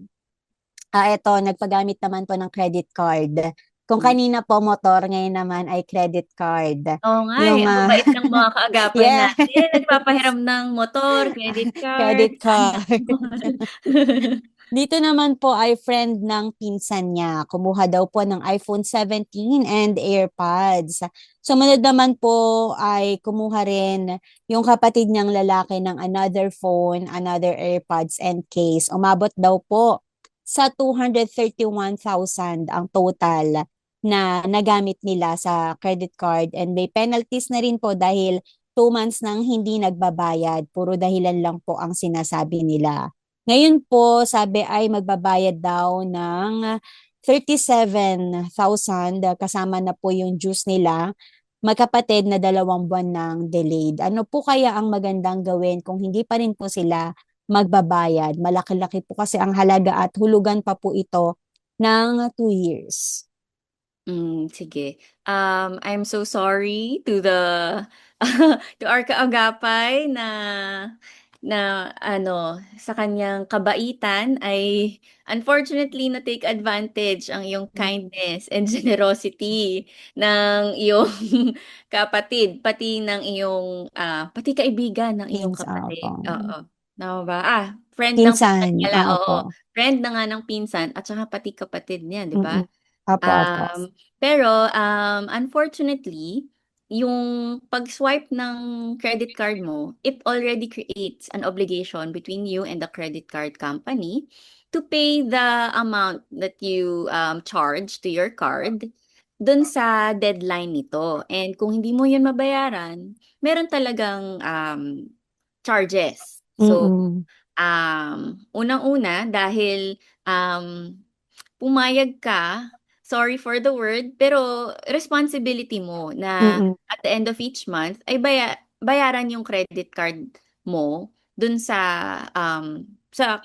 Eto, nagpagamit naman po ng credit card. Kung kanina po motor, ngayon naman ay credit card. Oo nga eh, Yung, ang babait ng mga kaagapay yeah, natin. Nagpapahiram ng motor, credit card. credit card. Dito naman po ay friend ng pinsan niya. Kumuha daw po ng iPhone 17 and AirPods. Sumunod naman po ay kumuha rin yung kapatid niyang lalaki ng another phone, another AirPods and case. Umabot daw po sa 231,000 ang total na nagamit nila sa credit card, and may penalties na rin po dahil 2 months nang hindi nagbabayad. Puro dahilan lang po ang sinasabi nila. Ngayon po, sabi ay magbabayad daw ng 37,000 kasama na po yung dues nila. Magkapatid na 2 buwan ng delayed. Ano po kaya ang magandang gawin kung hindi pa rin po sila magbabayad? Malaki-laki po kasi ang halaga at hulugan pa po ito ng 2 years. Sige. I'm so sorry to the to our kaagapay na ano, sa kanyang kabaitan ay unfortunately na-take advantage ang iyong kindness and generosity ng iyong kapatid, pati ng iyong pati kaibigan ng iyong Opo. kapatid. Oo. Tama ba? Friend ng pinsan Pinsan, pala, opo. oo. Friend na nga ng pinsan at saka pati kapatid niya, di ba? Opo. Pero unfortunately, yung pag-swipe ng credit card mo, it already creates an obligation between you and the credit card company to pay the amount that you charge to your card dun sa deadline nito. And kung hindi mo yun mabayaran, meron talagang charges. So, unang-una, dahil pumayag ka, sorry for the word, pero responsibility mo na at the end of each month ay bayaran yung credit card mo dun sa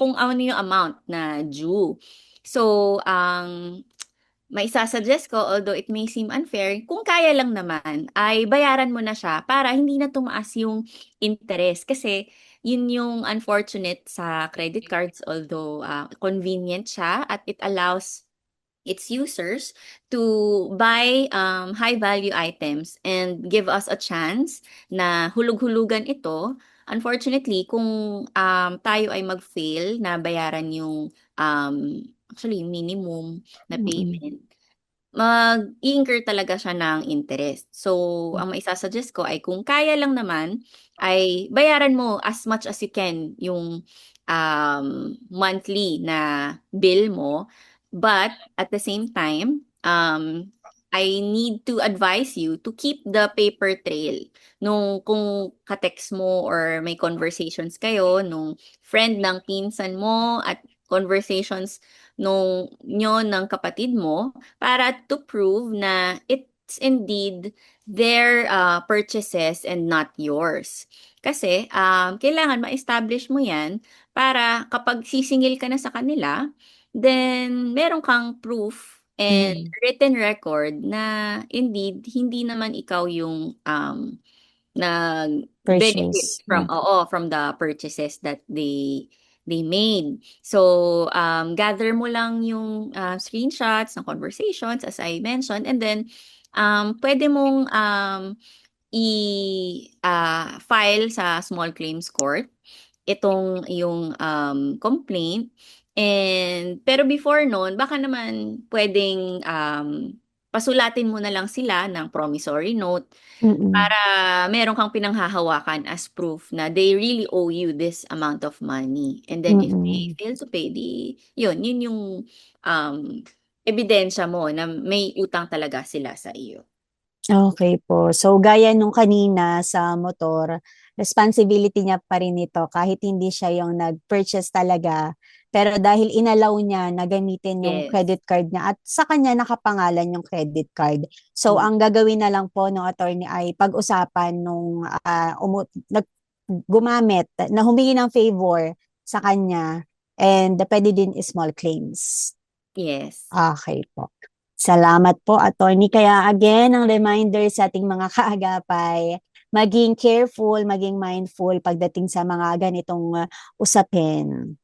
kung ano yung amount na due. So, ang maisasuggest ko, although it may seem unfair, kung kaya lang naman, ay bayaran mo na siya para hindi na tumaas yung interest. Kasi yun yung unfortunate sa credit cards, although convenient siya at it allows its users to buy high value items and give us a chance na hulug-hulugan ito. Unfortunately, kung tayo ay mag-fail na bayaran yung actually minimum na payment, mag-i-incur talaga siya ng interest. So, ang maisasuggest ko ay kung kaya lang naman, ay bayaran mo as much as you can yung monthly na bill mo. But at the same time, I need to advise you to keep the paper trail nung kung ka-text mo or may conversations kayo nung friend ng pinsan mo at conversations nyo ng kapatid mo para to prove na it's indeed their purchases and not yours. Kasi kailangan ma-establish mo yan para kapag sisingil ka na sa kanila, then meron kang proof and written record na indeed hindi naman ikaw yung nag-benefit from the purchases that they made. So gather mo lang yung screenshots ng conversations as I mentioned, and then pwede mong i-file sa small claims court itong yung complaint. Pero before noon, baka naman pwedeng pasulatin mo na lang sila ng promissory note para meron kang pinanghahawakan as proof na they really owe you this amount of money. And then if they fail to pay, yun yung ebidensya mo na may utang talaga sila sa iyo. Okay po. So, gaya nung kanina sa motor, responsibility niya pa rin ito kahit hindi siya yung nag-purchase talaga. Pero dahil inalaw niya na gamitin yung credit card niya at sa kanya nakapangalan yung credit card. So, ang gagawin na lang po ng attorney ay pag-usapan nung gumamit, na humingi ng favor sa kanya, and pwede din small claims. Yes. Okay po. Salamat po, attorney. Kaya again, ang reminder sa ating mga kaagapay, maging careful, maging mindful pagdating sa mga ganitong usapin.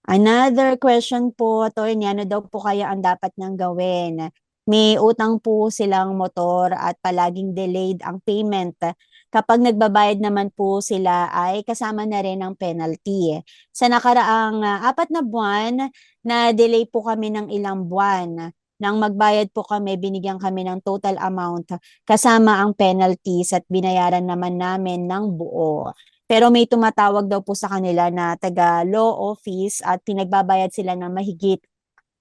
Another question po, Attorney, ano daw po kaya ang dapat niyang gawin? May utang po silang motor at palaging delayed ang payment. Kapag nagbabayad naman po sila ay kasama na rin ang penalty. Sa nakaraang 4 na buwan, na delay po kami ng ilang buwan. Nang magbayad po kami, binigyan kami ng total amount kasama ang penalties at binayaran naman namin ng buo. Pero may tumatawag daw po sa kanila na taga law office at pinagbabayad sila ng mahigit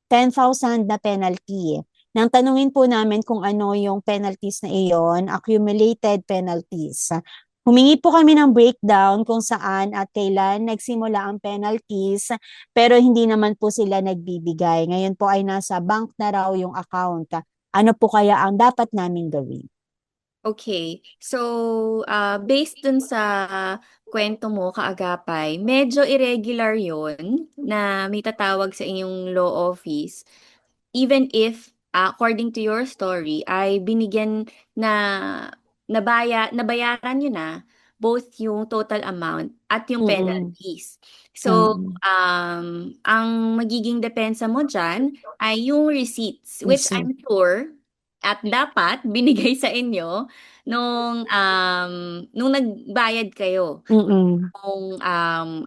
10,000 na penalty. Nang tanungin po namin kung ano yung penalties na iyon, accumulated penalties. Humingi po kami ng breakdown kung saan at kailan nagsimula ang penalties, pero hindi naman po sila nagbibigay. Ngayon po ay nasa bank na raw yung account. Ano po kaya ang dapat namin gawin? Okay. So, based dun sa kwento mo, kaagapay, medyo irregular yon na may tatawag sa inyong law office. Even if, according to your story, ay binigyan na nabayaran nyo na both yung total amount at yung Mm-mm. penalties. So, Mm-mm. ang magiging depensa mo dyan ay yung receipts, which Receipt. I'm sure at dapat binigay sa inyo nung nagbayad kayo Mm-mm. nung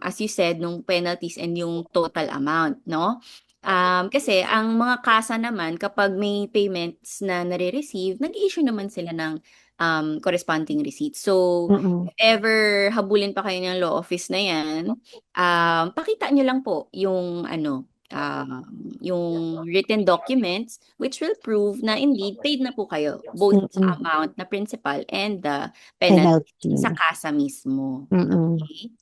as you said nung penalties and yung total amount, no? Kasi ang mga kasa naman kapag may payments na nare-receive, nag-issue naman sila ng corresponding receipt. So, Mm-mm. if ever habulin pa kayo ng law office na yan, pakita nyo lang po yung written documents which will prove na indeed paid na po kayo, both sa Mm-mm. amount na principal and the penalty Penalty. sa kasa mismo. Mm-mm. Okay?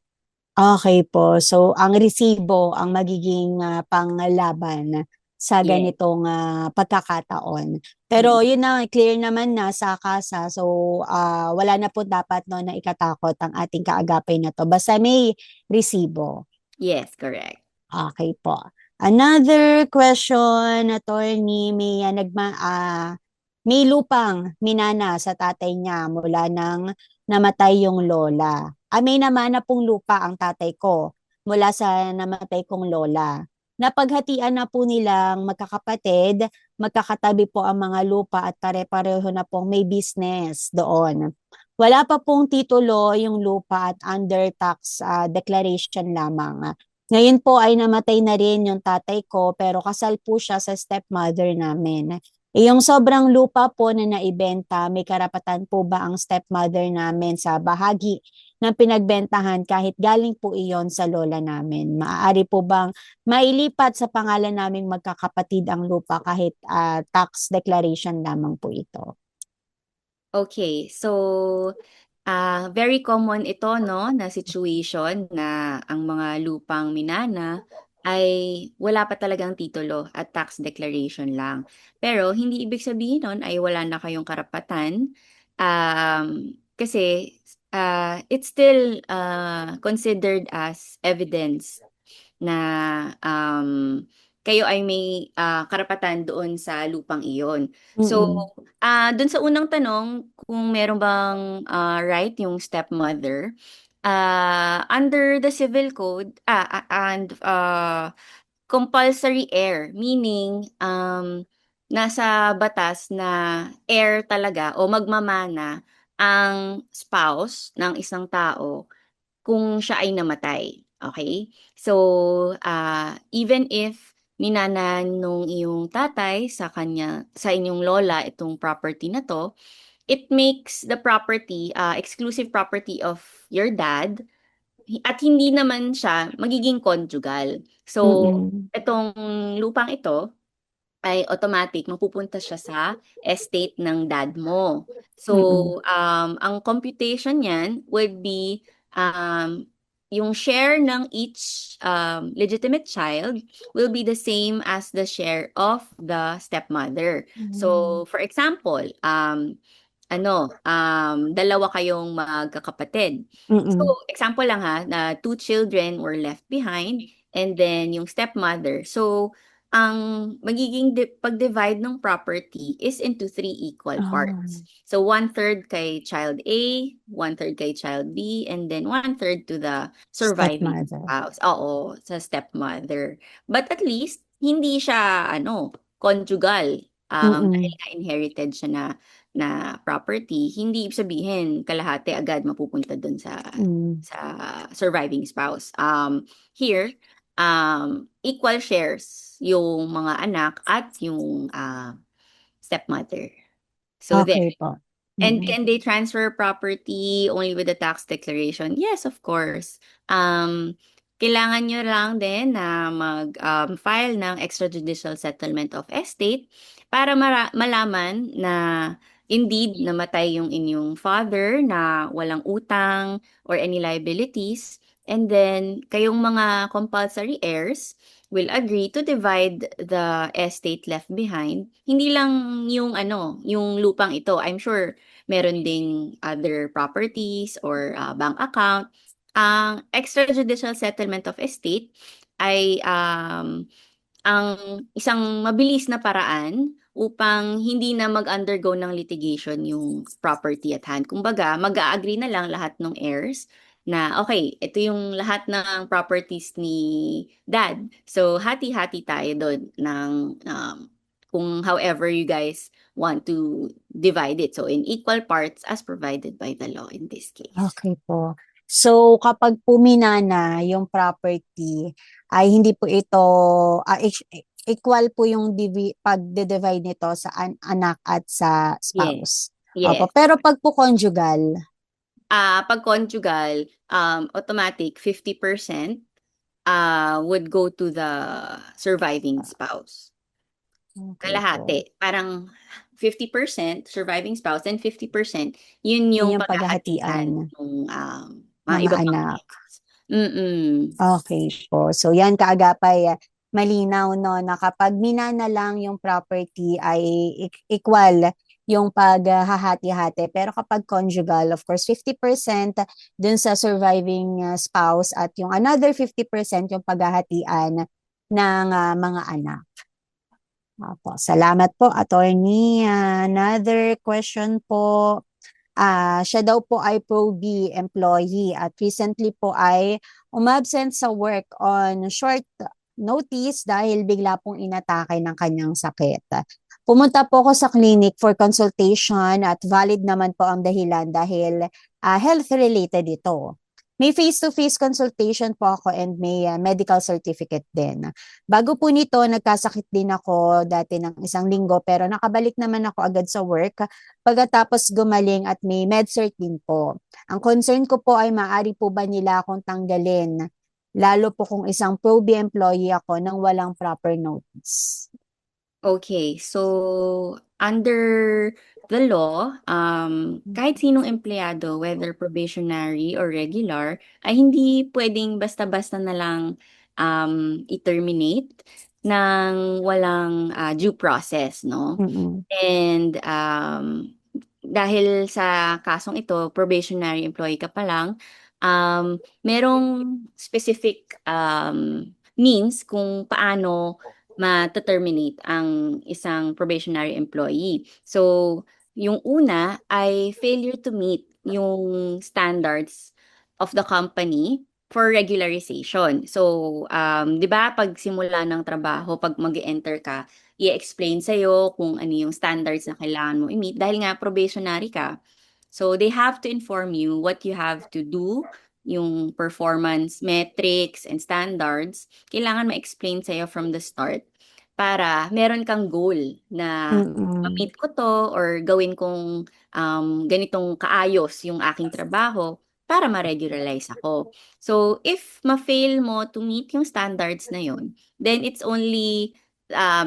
Okay po. So, ang resibo ang magiging panglaban sa Yes. ganitong pagkakataon. Pero yun na, clear naman na sa kasa. So, wala na po dapat no, na ikatakot ang ating kaagapay na to. Basta may resibo. Yes, correct. Okay po. Another question, Attorney, may lupang minana sa tatay niya mula nang namatay yung lola. May namana pong lupa ang tatay ko mula sa namatay kong lola. Napaghatian na po nilang magkakapatid, magkakatabi po ang mga lupa at pare-pareho na pong may business doon. Wala pa pong titulo yung lupa at under tax declaration lamang. Ngayon po ay namatay na rin yung tatay ko pero kasal po siya sa stepmother namin. Yung sobrang lupa po na naibenta, may karapatan po ba ang stepmother namin sa bahagi ng pinagbentahan kahit galing po iyon sa lola namin? Maaari po bang mailipat sa pangalan naming magkakapatid ang lupa kahit tax declaration lamang po ito? Okay, so very common ito, no, na situation na ang mga lupang minana ay wala pa talagang titulo at tax declaration lang. Pero hindi ibig sabihin nun ay wala na kayong karapatan kasi it's still considered as evidence na kayo ay may karapatan doon sa lupang iyon. So, doon sa unang tanong, kung meron bang right yung stepmother, under the civil code, and compulsory heir, meaning nasa batas na heir talaga o magmamana ang spouse ng isang tao kung siya ay namatay. Okay? So, even if minana nung iyong tatay sa inyong lola itong property na to, it makes the property exclusive property of your dad at hindi naman siya magiging conjugal. So, itong lupang ito ay automatic mapupunta siya sa estate ng dad mo. So, ang computation niyan would be yung share ng each legitimate child will be the same as the share of the stepmother. So, for example, dalawa kayong magkakapatid. So, example lang ha, na 2 children were left behind and then yung stepmother. So, magiging pag-divide ng property is into 3 equal parts. Ah, So, 1/3 kay child A, 1/3 kay child B, and then 1/3 to the surviving stepmother. spouse. Oo, sa stepmother. But at least, hindi siya, conjugal. Dahil Mm-mm. nga inherited siya na property, hindi ibig sabihin kalahati agad mapupunta dun sa Mm. sa surviving spouse. Here, equal shares yung mga anak at yung stepmother. So there. Okay po. And Mm-mm. can they transfer property only with the tax declaration? Yes, of course. Kailangan nyo lang din na mag-file ng extrajudicial settlement of estate para malaman na indeed namatay yung inyong father na walang utang or any liabilities. And then, kayong mga compulsory heirs will agree to divide the estate left behind. Hindi lang yung lupang ito. I'm sure meron ding other properties or bank account. Ang extrajudicial settlement of estate ay ang isang mabilis na paraan upang hindi na mag-undergo ng litigation yung property at hand. Kumbaga, mag-a-agree na lang lahat ng heirs na okay, ito yung lahat ng properties ni dad. So, hati-hati tayo doon ng kung however you guys want to divide it. So, in equal parts as provided by the law in this case. Okay po. So, kapag puminana yung property, ay hindi po ito, equal po yung pag-divide nito sa anak at sa Yes. spouse. Yes. Opo. Pero pag po conjugal, Pag conjugal, automatic 50% would go to the surviving spouse. okay po. Kalahati. Parang 50% surviving spouse and 50% yun yung Yun yung paghahatian paghahatian ng mga mga iba pang anak. heirs. Mm-mm. Okay po. So, yan kaagapay, malinaw no, na kapag minana lang yung property ay equal yung paghahati-hati. Pero kapag conjugal, of course, 50% dun sa surviving spouse at yung another 50% yung paghahatian ng mga anak. Opo. Salamat po, attorney. Another question po. Siya daw po ay Pro-B employee at recently po ay umabsent sa work on short notice dahil bigla pong inatake ng kanyang sakit. Pumunta po ako sa clinic for consultation at valid naman po ang dahilan dahil health-related ito. May face-to-face consultation po ako and may medical certificate din. Bago po nito, nagkasakit din ako dati ng 1 linggo pero nakabalik naman ako agad sa work pagkatapos gumaling at may med-cert din po. Ang concern ko po ay maaari po ba nila akong tanggalin, lalo po kung isang Pro-B employee ako nang walang proper notice. Okay, so under the law, kahit sinong empleyado, whether probationary or regular, ay hindi pwedeng basta-basta na lang i-terminate ng walang due process, no? Mm-mm. And dahil sa kasong ito, probationary employee ka pa lang, merong specific means kung paano ma-terminate ang isang probationary employee. So, yung una ay failure to meet yung standards of the company for regularization. So, 'di ba pag simula ng trabaho, pag mag-enter ka, i-explain sa'yo kung ano yung standards na kailangan mo i-meet dahil nga probationary ka. So, they have to inform you what you have to do, yung performance metrics and standards, kailangan ma-explain sa'yo from the start para meron kang goal na Mm-mm. ma-meet ko to or gawin kong ganitong kaayos yung aking trabaho para ma-regularize ako. So, if ma-fail mo to meet yung standards na yun, then it's only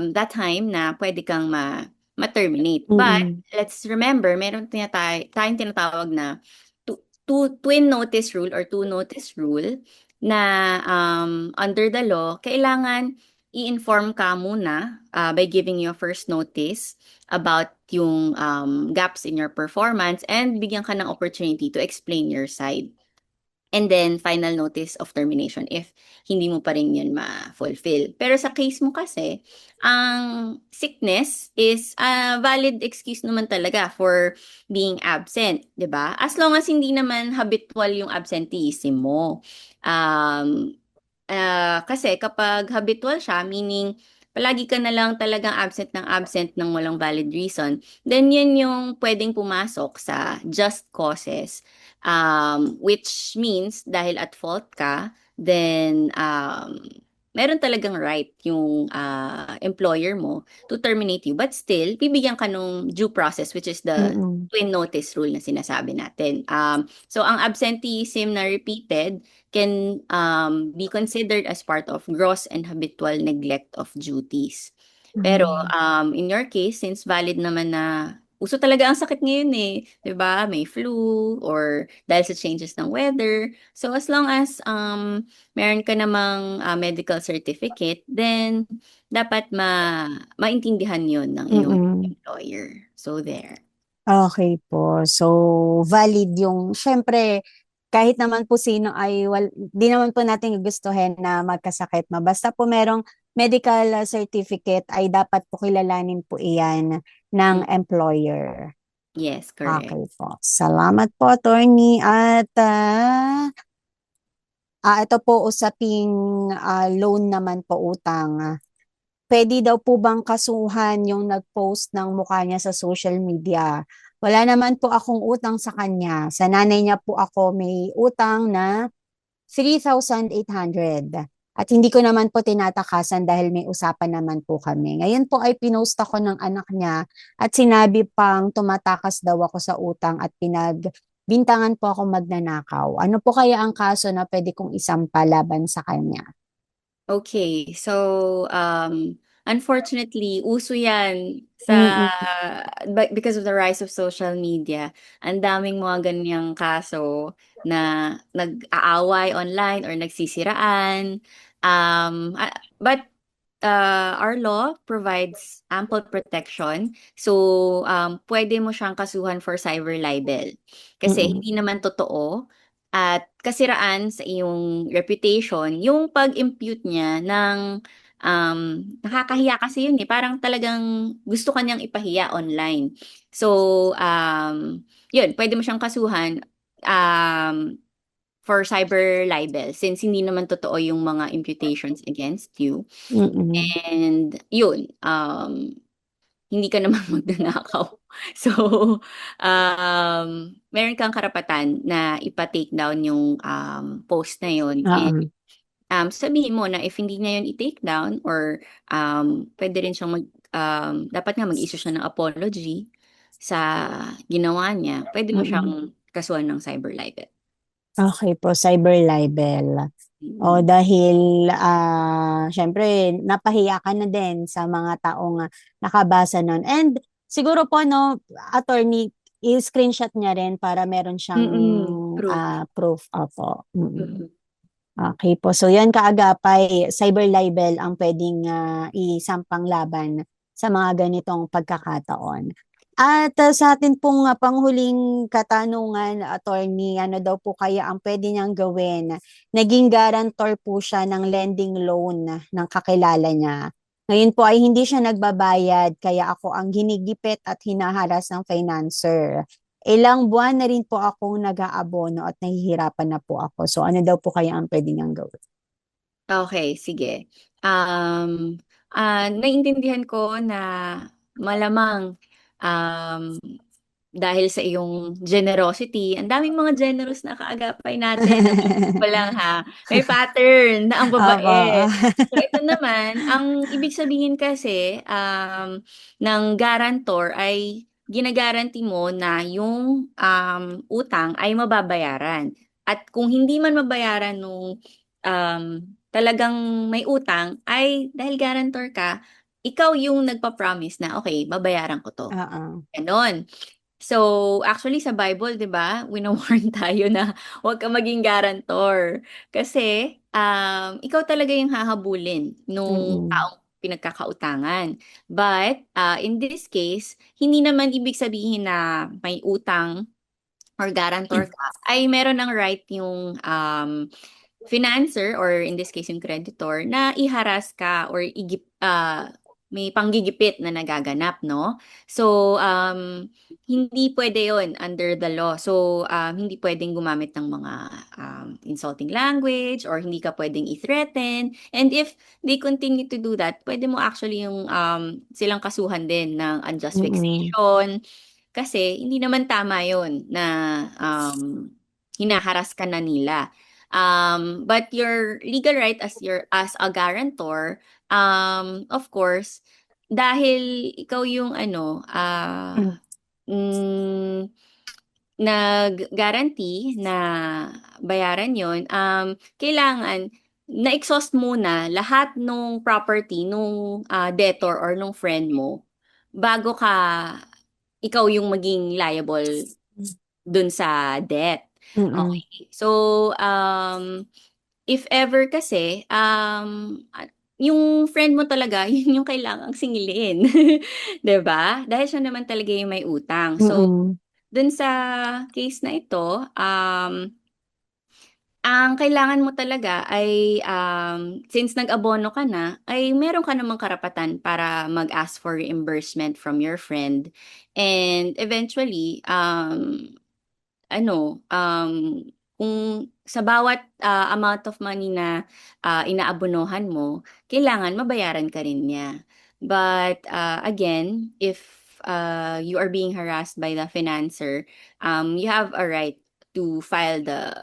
that time na pwede kang ma-terminate. But, Mm-mm. let's remember, meron tayong tinatawag na twin notice rule or two notice rule na under the law, kailangan i-inform ka muna by giving you a first notice about yung gaps in your performance and bigyan ka ng opportunity to explain your side. And then, final notice of termination if hindi mo pa rin yun ma-fulfill. Pero sa case mo kasi, ang sickness is a valid excuse naman talaga for being absent, 'di ba? As long as hindi naman habitual yung absenteeism mo. Um, kasi kapag habitual siya, meaning palagi ka na lang talagang absent ng walang valid reason, then yun yung pwedeng pumasok sa just causes. Which means dahil at fault ka, then meron talagang right yung employer mo to terminate you. But still, bibigyan ka nung due process, which is the Mm-mm. twin notice rule na sinasabi natin. So ang absenteeism na repeated can be considered as part of gross and habitual neglect of duties. Pero in your case, since valid naman na uso talaga ang sakit ngayon eh, 'di ba? May flu or dahil sa changes ng weather. So as long as meron ka namang medical certificate, then dapat maintindihan 'yon ng iyong Mm-mm. employer. So there. Okay po. So, valid yung, syempre, kahit naman po sino ay, di naman po natin gustuhin na magkasakit. Basta po merong medical certificate ay dapat po kilalanin po iyan ng Mm, employer. Yes, correct. Okay po. Salamat po, attorney. At ito po usaping loan naman po, utang. Pwede daw po bang kasuhan yung nag-post ng mukha niya sa social media? Wala naman po akong utang sa kanya. Sa nanay niya po ako may utang na 3,800. At hindi ko naman po tinatakasan dahil may usapan naman po kami. Ngayon po ay pinost ako ng anak niya at sinabi pang tumatakas daw ako sa utang at pinagbintangan po ako magnanakaw. Ano po kaya ang kaso na pwede kong isampa laban sa kanya? Okay, so unfortunately, uso yan sa Mm-mm. because of the rise of social media. Ang daming mga ganyang kaso na nag-aaway online or nagsisiraan. But our law provides ample protection. So, pwede mo siyang kasuhan for cyber libel. Kasi Mm-mm. hindi naman totoo at kasiraan sa iyong reputation yung pag-impute niya ng nakakahiya kasi yun eh. Parang talagang gusto kanyang ipahiya online. So, yun, pwede mo siyang kasuhan for cyber libel since hindi naman totoo yung mga imputations against you. Mm-mm. And yun, hindi ka naman magnanakaw. So, meron kang karapatan na ipa-take down yung post na yun. And Oo. sabihin mo na if hindi niya yun i-take down or pwede rin siyang dapat nga mag-issue siya ng apology sa ginawa niya. Pwede mo Mm-mm. siyang kasuhan ng cyber libel. Okay po, cyber libel. O Mm. dahil syempre napahiya ka na din sa mga taong nakabasa nun. And siguro po no, attorney, i-screenshot niya rin para meron siyang Proof. proof. Opo. Mm. Mhm. Okay po. So yan kaagapay, cyber libel ang pwedeng isampang laban sa mga ganitong pagkakataon. At sa atin pong panghuling katanungan, attorney, ano daw po kaya ang pwede niyang gawin? Naging guarantor po siya ng lending loan ng kakilala niya. Ngayon po ay hindi siya nagbabayad, kaya ako ang ginigipit at hinaharas ng financer. Ilang buwan na rin po akong nag-aabono at nahihirapan na po ako. So ano daw po kaya ang pwede niyang gawin? Okay, sige. Naiintindihan ko na malamang um, dahil sa iyong generosity, ang daming mga generous na kaagapay natin. Napansin ko lang ha, may pattern na ang Opo. babait. So ito naman, ang ibig sabihin kasi ng guarantor ay ginagaranti mo na yung utang ay mababayaran. At kung hindi man mabayaran nung talagang may utang, ay dahil guarantor ka, ikaw yung nagpa-promise na, okay, babayaran ko to. Oo. Ganon. So, actually sa Bible, 'di ba, wino-warn tayo na huwag kang maging guarantor. Kasi ikaw talaga yung hahabulin nung Mm-mm. taong pinagkakautangan. But in this case, hindi naman ibig sabihin na may utang or guarantor ka, ay meron ng right yung financer or in this case yung creditor na iharas ka or may panggigipit na nagaganap, no? So, hindi pwede yon under the law. So, hindi pwedeng gumamit ng mga insulting language or hindi ka pwedeng i-threaten. And if they continue to do that, pwede mo actually yung silang kasuhan din ng unjust Mm-mm. vexation. Kasi hindi naman tama yon na hinaharas ka na nila. But your legal right as a guarantor, of course, dahil ikaw yung mm, nag-guarantee na bayaran yon, kailangan na-exhaust muna lahat nung property nung debtor or nung friend mo bago ikaw yung maging liable dun sa debt. Mm-mm. Okay. So, if ever kasi, yung friend mo talaga, yun yung kailangang singilin. 'Di ba? Dahil siya naman talaga yung may utang. So, Mm-mm. dun sa case na ito, ang kailangan mo talaga ay, since nag-abono ka na, ay meron ka namang karapatan para mag-ask for reimbursement from your friend. And eventually, kung sa bawat amount of money na inaabonohan mo, kailangan mabayaran ka rin niya. But again, if you are being harassed by the financer, you have a right to file the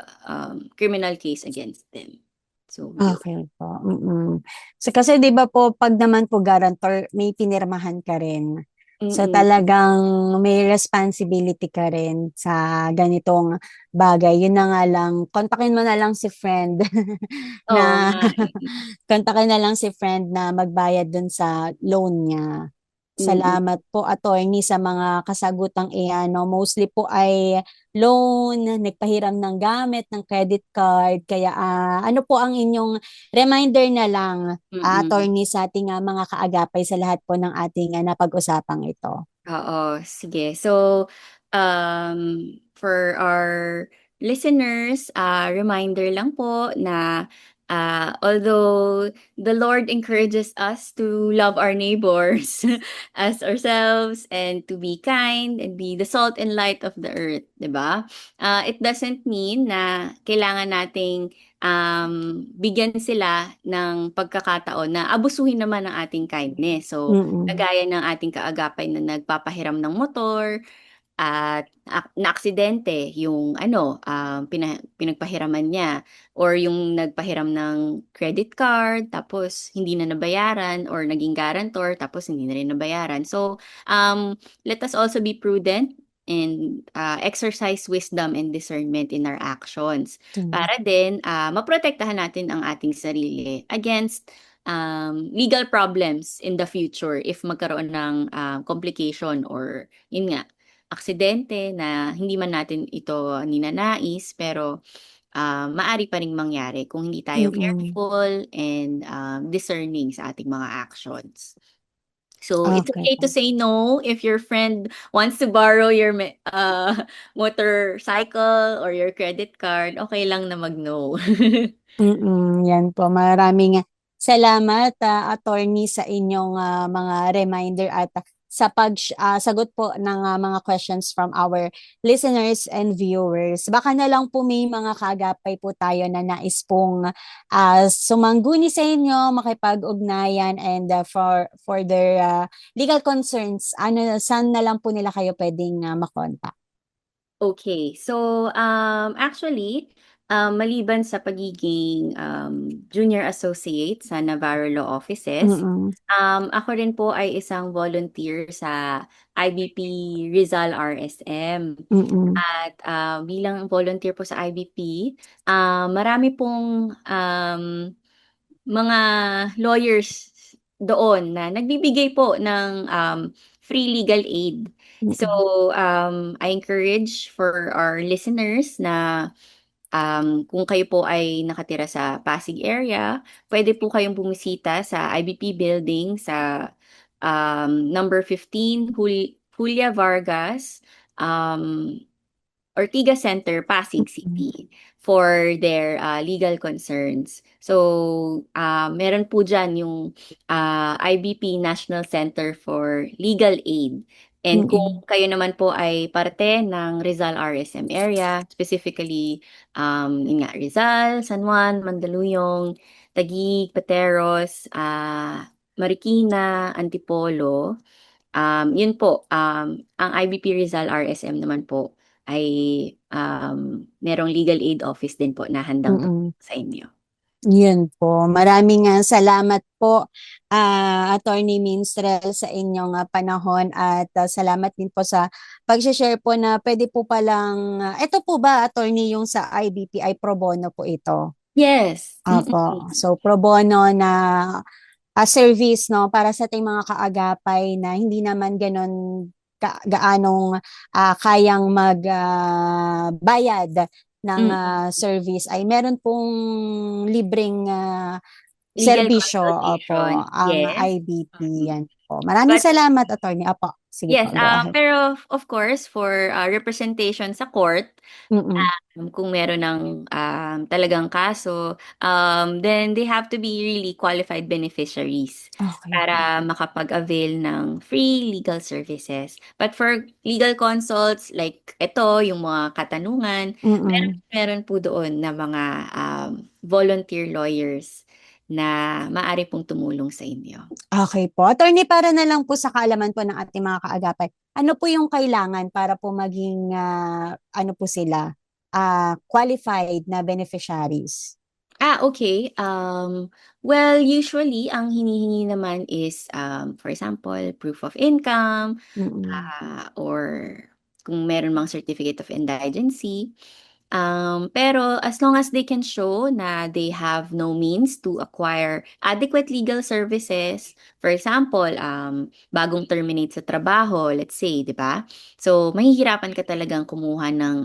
criminal case against them. So, yun. Okay po. Mm-mm. So, kasi 'di ba po pag naman po guarantor, may pinirmahan ka rin. So Mm-mm. talagang may responsibility ka rin sa ganitong bagay. Yun na nga lang, kontakin mo na lang si friend Oo na nga. kontakin na lang si friend na magbayad dun sa loan niya. Mm-mm. Salamat po, attorney, sa mga kasagutang iyan. No? Mostly po ay loan, nagpahiram ng gamit, ng credit card. Kaya ano po ang inyong reminder na lang, Mm-mm. attorney, sa ating mga kaagapay sa lahat po ng ating napag-usapang ito? Oo, sige. So, for our listeners, reminder lang po na although the Lord encourages us to love our neighbors as ourselves and to be kind and be the salt and light of the earth, 'di ba? It doesn't mean na kailangan nating bigyan sila ng pagkakataon na abusuhin naman ang ating kindness. So, Mm-mm. kagaya ng ating kaagapay na nagpapahiram ng motor at naaksidente yung pinagpahiraman niya or yung nagpahiram ng credit card tapos hindi na nabayaran or naging guarantor tapos hindi na rin nabayaran. So, let us also be prudent and exercise wisdom and discernment in our actions Mm. para din maprotektahan natin ang ating sarili against legal problems in the future if magkaroon ng complication or yun nga, aksidente na hindi man natin ito ninanais pero maari pa ring mangyari kung hindi tayo Mm-mm. careful and discerning sa ating mga actions. So, it's Okay okay to po. say no if your friend wants to borrow your motorcycle or your credit card. Okay lang na mag-no. Yan po. Maraming salamat, attorney, sa inyong mga reminder at sa pagsagot po ng mga questions from our listeners and viewers. Baka na lang po may mga kaagapay po tayo na nais pong sumangguni sa inyo, makipag-ugnayan, and for their legal concerns, saan na lang po nila kayo pwedeng makontak? Okay. So, actually, maliban sa pagiging junior associate sa Navarro Law Offices, Mm-mm. ako rin po ay isang volunteer sa IBP Rizal RSM. Mm-mm. At bilang volunteer po sa IBP, marami pong mga lawyers doon na nagbibigay po ng free legal aid. So, Mm-mm. I encourage for our listeners na kung kayo po ay nakatira sa Pasig area, pwede po kayong bumisita sa IBP building sa number 15 Julia Vargas, um, Ortigas Center, Pasig City for their legal concerns. So, meron po dyan yung IBP National Center for Legal Aid. And kung kayo naman po ay parte ng Rizal RSM area, specifically, yun nga, Rizal, San Juan, Mandaluyong, Taguig, Pateros, Marikina, Antipolo, yun po, ang IBP Rizal RSM naman po ay merong legal aid office din po na handang Mm-mm. sa inyo. Yun po. Maraming salamat po, Attorney Minstrel, sa inyong panahon at salamat din po sa pag-share po na pwede po palang, ito po ba, Attorney, yung sa IBP ay pro bono po ito? Yes. Apo. So, pro bono na service, no, para sa ating mga kaagapay na hindi naman ganon gaanong kayang magbayad ng service, ay meron pong libreng Legal serbisyo, consultation. ang Yes. IBP. Yan po. Maraming salamat, Attorney. Apo. Sige Yes, po, go ahead. pero of course, for representation sa court, kung meron ng talagang kaso, then they have to be really qualified beneficiaries Okay. para makapag-avail ng free legal services. But for legal consults, like ito, yung mga katanungan, meron po doon na mga volunteer lawyers na maaari pong tumulong sa inyo. Okay po. Attorney, para na lang po sa kaalaman po ng ating mga kaagapay, ano po yung kailangan para po maging, ano po sila, qualified na beneficiaries? Okay. Well, usually, ang hinihingi naman is, for example, proof of income, or kung meron mang certificate of indigency. Pero as long as they can show na they have no means to acquire adequate legal services, for example, bagong terminate sa trabaho, let's say, di ba? So, mahihirapan ka talagang kumuha ng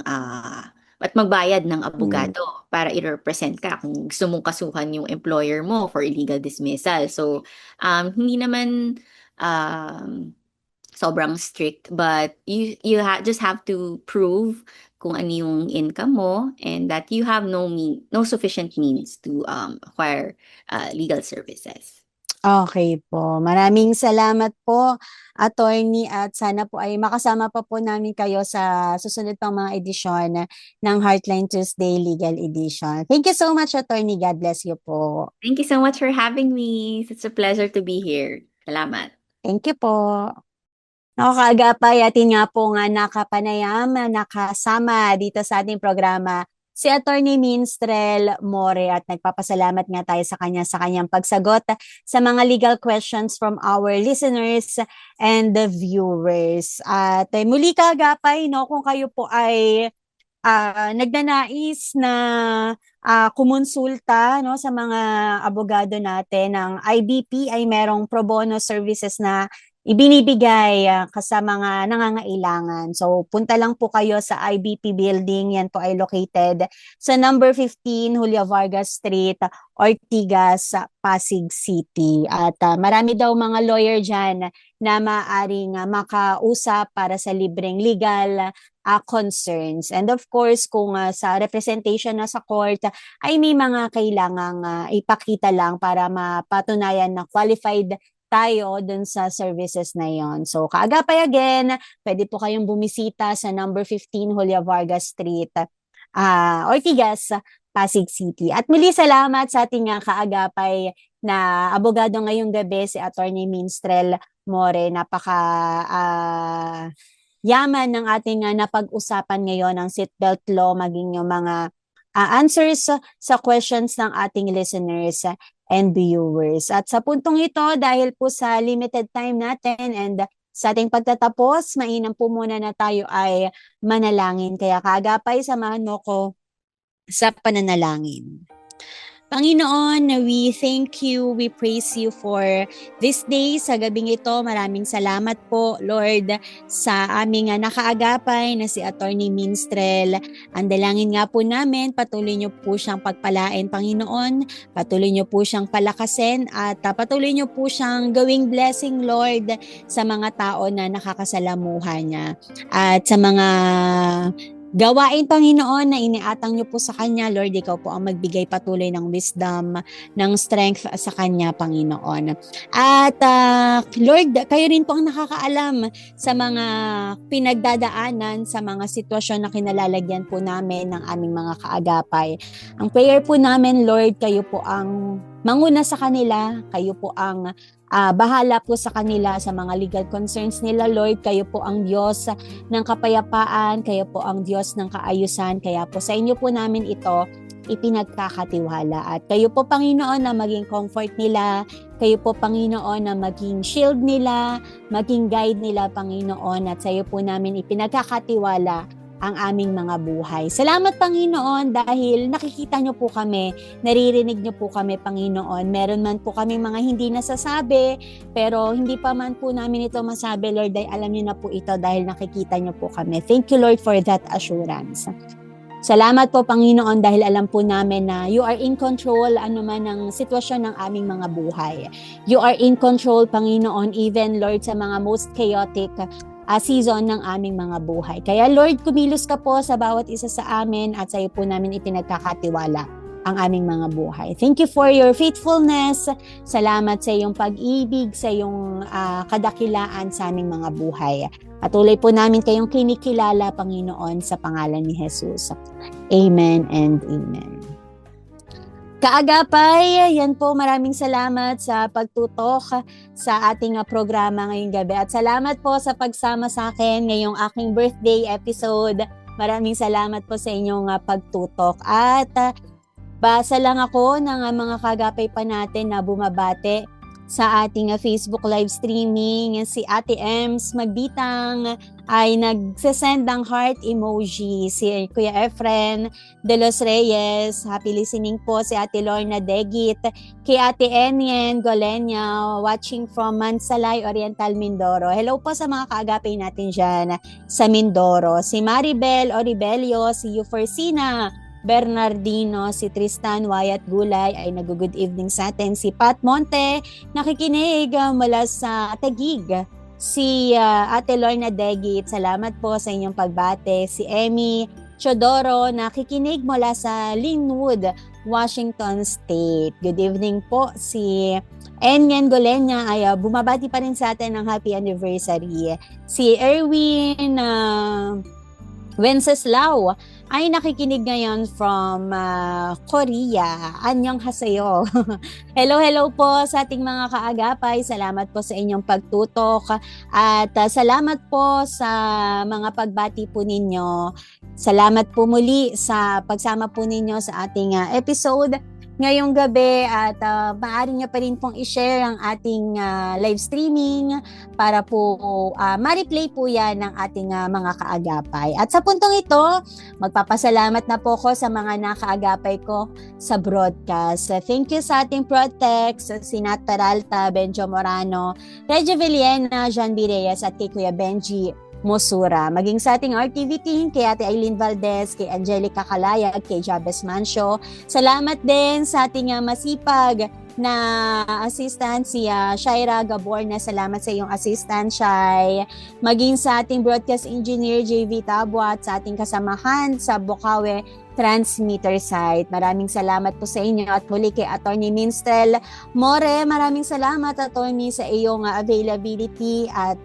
at magbayad ng abogado para i-represent ka kung gusto mong kasuhan yung employer mo for illegal dismissal. So, hindi naman sobrang strict, but you just have to prove kung ano yung income mo and that you have no sufficient means to acquire legal services. Okay po. Maraming salamat po, Attorney, at sana po ay makasama pa po namin kayo sa susunod pang mga edisyon ng Heartline Tuesday Legal Edition. Thank you so much, Attorney. God bless you po. Thank you so much for having me. It's a pleasure to be here. Salamat. Thank you po. Kaagapay, atin nga po nga nakapanayam, nakasama dito sa ating programa si Attorney Minstrel More, at nagpapasalamat nga tayo sa kanyang pagsagot sa mga legal questions from our listeners and the viewers. At muli kaagapay, no, kung kayo po ay nagnanais na kumonsulta, no, sa mga abogado natin ng IBP, ay merong pro bono services na ibinibigay sa mga nangangailangan. So, punta lang po kayo sa IBP Building. Yan po ay located sa number 15 Julio Vargas Street, Ortigas, Pasig City. At marami daw mga lawyer dyan na maaaring makausap para sa libreng legal concerns. And of course, kung sa representation na sa court ay may mga kailangang ipakita lang para mapatunayan na qualified tayo dun sa services na yon. So, kaagapay again, pwede po kayong bumisita sa number 15 Julio Vargas Street, Ortigas, Pasig City. At muli salamat sa ating kaagapay na abogado ngayong gabi, si Attorney Minstrel More. Napaka yaman ng ating napag-usapan ngayon, ang seatbelt law, maging yung mga answers sa questions ng ating listeners and viewers. At sa puntong ito, dahil po sa limited time natin and sa ating pagtatapos, mainam po muna na tayo ay manalangin. Kaya kaagapay, samahan mo ko sa pananalangin. Panginoon, we thank you, we praise you for this day. Sa gabing ito, maraming salamat po, Lord, sa aming nakaagapay na si Attorney Minstrel. Ang dalangin nga po namin, patuloy niyo po siyang pagpalain, Panginoon. Patuloy niyo po siyang palakasin at patuloy niyo po siyang gawing blessing, Lord, sa mga tao na nakakasalamuha niya. At sa mga gawain, Panginoon, na iniatang niyo po sa Kanya. Lord, ikaw po ang magbigay patuloy ng wisdom, ng strength sa Kanya, Panginoon. At Lord, kayo rin po ang nakakaalam sa mga pinagdadaanan, sa mga sitwasyon na kinalalagyan po namin ng aming mga kaagapay. Ang prayer po namin, Lord, kayo po ang manguna sa kanila, kayo po ang bahala po sa kanila sa mga legal concerns nila, Lord. Kayo po ang Diyos ng kapayapaan, kayo po ang Diyos ng kaayusan, kaya po sa inyo po namin ito ipinagkakatiwala. At kayo po, Panginoon, na maging comfort nila, kayo po, Panginoon, na maging shield nila, maging guide nila, Panginoon, at sa iyo po namin ipinagkakatiwala ang aming mga buhay. Salamat, Panginoon, dahil nakikita niyo po kami, naririnig niyo po kami, Panginoon. Meron man po kami mga hindi nasasabi, pero hindi pa man po namin ito masabi, Lord, ay alam niyo na po ito dahil nakikita niyo po kami. Thank you, Lord, for that assurance. Salamat po, Panginoon, dahil alam po namin na you are in control anuman ang sitwasyon ng aming mga buhay. You are in control, Panginoon, even, Lord, sa mga most chaotic season ng aming mga buhay. Kaya Lord, kumilos ka po sa bawat isa sa amin at sa iyo po namin ipinagkakatiwala ang aming mga buhay. Thank you for your faithfulness. Salamat sa iyong pag-ibig, sa iyong kadakilaan sa aming mga buhay. Patuloy po namin kayong kinikilala, Panginoon, sa pangalan ni Jesus. Amen and amen. Kaagapay, yan po, maraming salamat sa pagtutok sa ating programa ngayong gabi. At salamat po sa pagsama sa akin ngayong aking birthday episode. Maraming salamat po sa inyong pagtutok. At basa lang ako ng mga kaagapay pa natin na bumabate sa ating Facebook live streaming. Si Ate Ems Magbitang ay nagsesend ng heart emoji. Si Kuya Efren de los Reyes, happy listening po. Si Ate Lorna Degit, kay Ate Enyen Golenya, watching from Mansalay, Oriental, Mindoro. Hello po sa mga kaagapay natin dyan sa Mindoro. Si Maribel Oribelio, si Euforsina Bernardino, si Tristan Wyatt Gulay ay nag-good evening sa atin. Si Pat Monte, nakikinig mula sa Taguig. Si Ate Lorna Degit, salamat po sa inyong pagbate. Si Emmy Chodoro, nakikinig mula sa Linwood, Washington State. Good evening po. Si Enyen Golenya ay bumabati pa rin sa atin ng happy anniversary. Si Erwin Wenceslao ay nakikinig ngayon from Korea. Annyeonghaseyo. Hello po sa ating mga kaagapay. Salamat po sa inyong pagtutok at salamat po sa mga pagbati po ninyo. Salamat po muli sa pagsama po ninyo sa ating episode ngayong gabi at maaari nyo pa rin pong i-share ang ating live streaming para po ma-replay po yan ng ating mga kaagapay. At sa puntong ito, magpapasalamat na po ko sa mga nakaagapay ko sa broadcast. Thank you sa ating Protex, si Nat Peralta, Benjo Morano, Reggie Villena, John B. Reyes at kay Kuya Benji Mosura. Maging sa ating RTV team, kay Ate Aileen Valdez, kay Angelica Calayag, kay Jabez Mancio. Salamat din sa ating masipag na assistant, si Shaira Gaborna. Salamat sa iyong assistant, Shai. Maging sa ating broadcast engineer, JV Tabua, at sa ating kasamahan sa Bukawe transmitter site. Maraming salamat po sa inyo at muli kay Attorney Minstrel More. Maraming salamat, Attorney, sa iyong availability at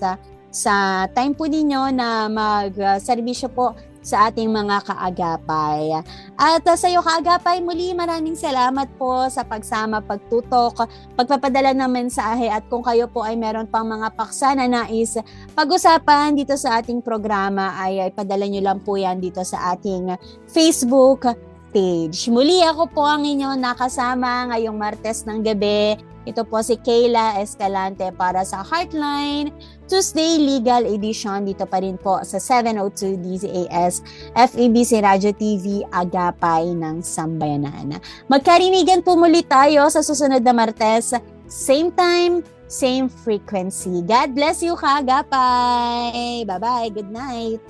sa time po ninyo na mag-serbisyo po sa ating mga kaagapay. At sa iyo kaagapay, muli maraming salamat po sa pagsama, pagtutok, pagpapadala ng mensahe at kung kayo po ay meron pang mga paksa na nais pag-usapan dito sa ating programa ay padala nyo lang po yan dito sa ating Facebook page. Muli ako po ang inyong nakasama ngayong Martes ng gabi. Ito po si Kayla Escalante para sa Heartline Tuesday Legal Edition. Dito pa rin po sa 702 DZAS FEBC Radio TV, Agapay ng Sambayanan. Magkarinigan po muli tayo sa susunod na Martes. Same time, same frequency. God bless you, Agapay. Bye-bye. Good night.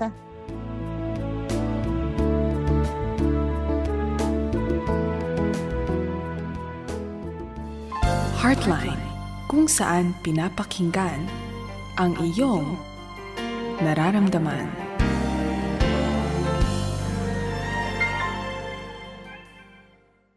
Heartline, kung saan pinapakinggan ang iyong nararamdaman.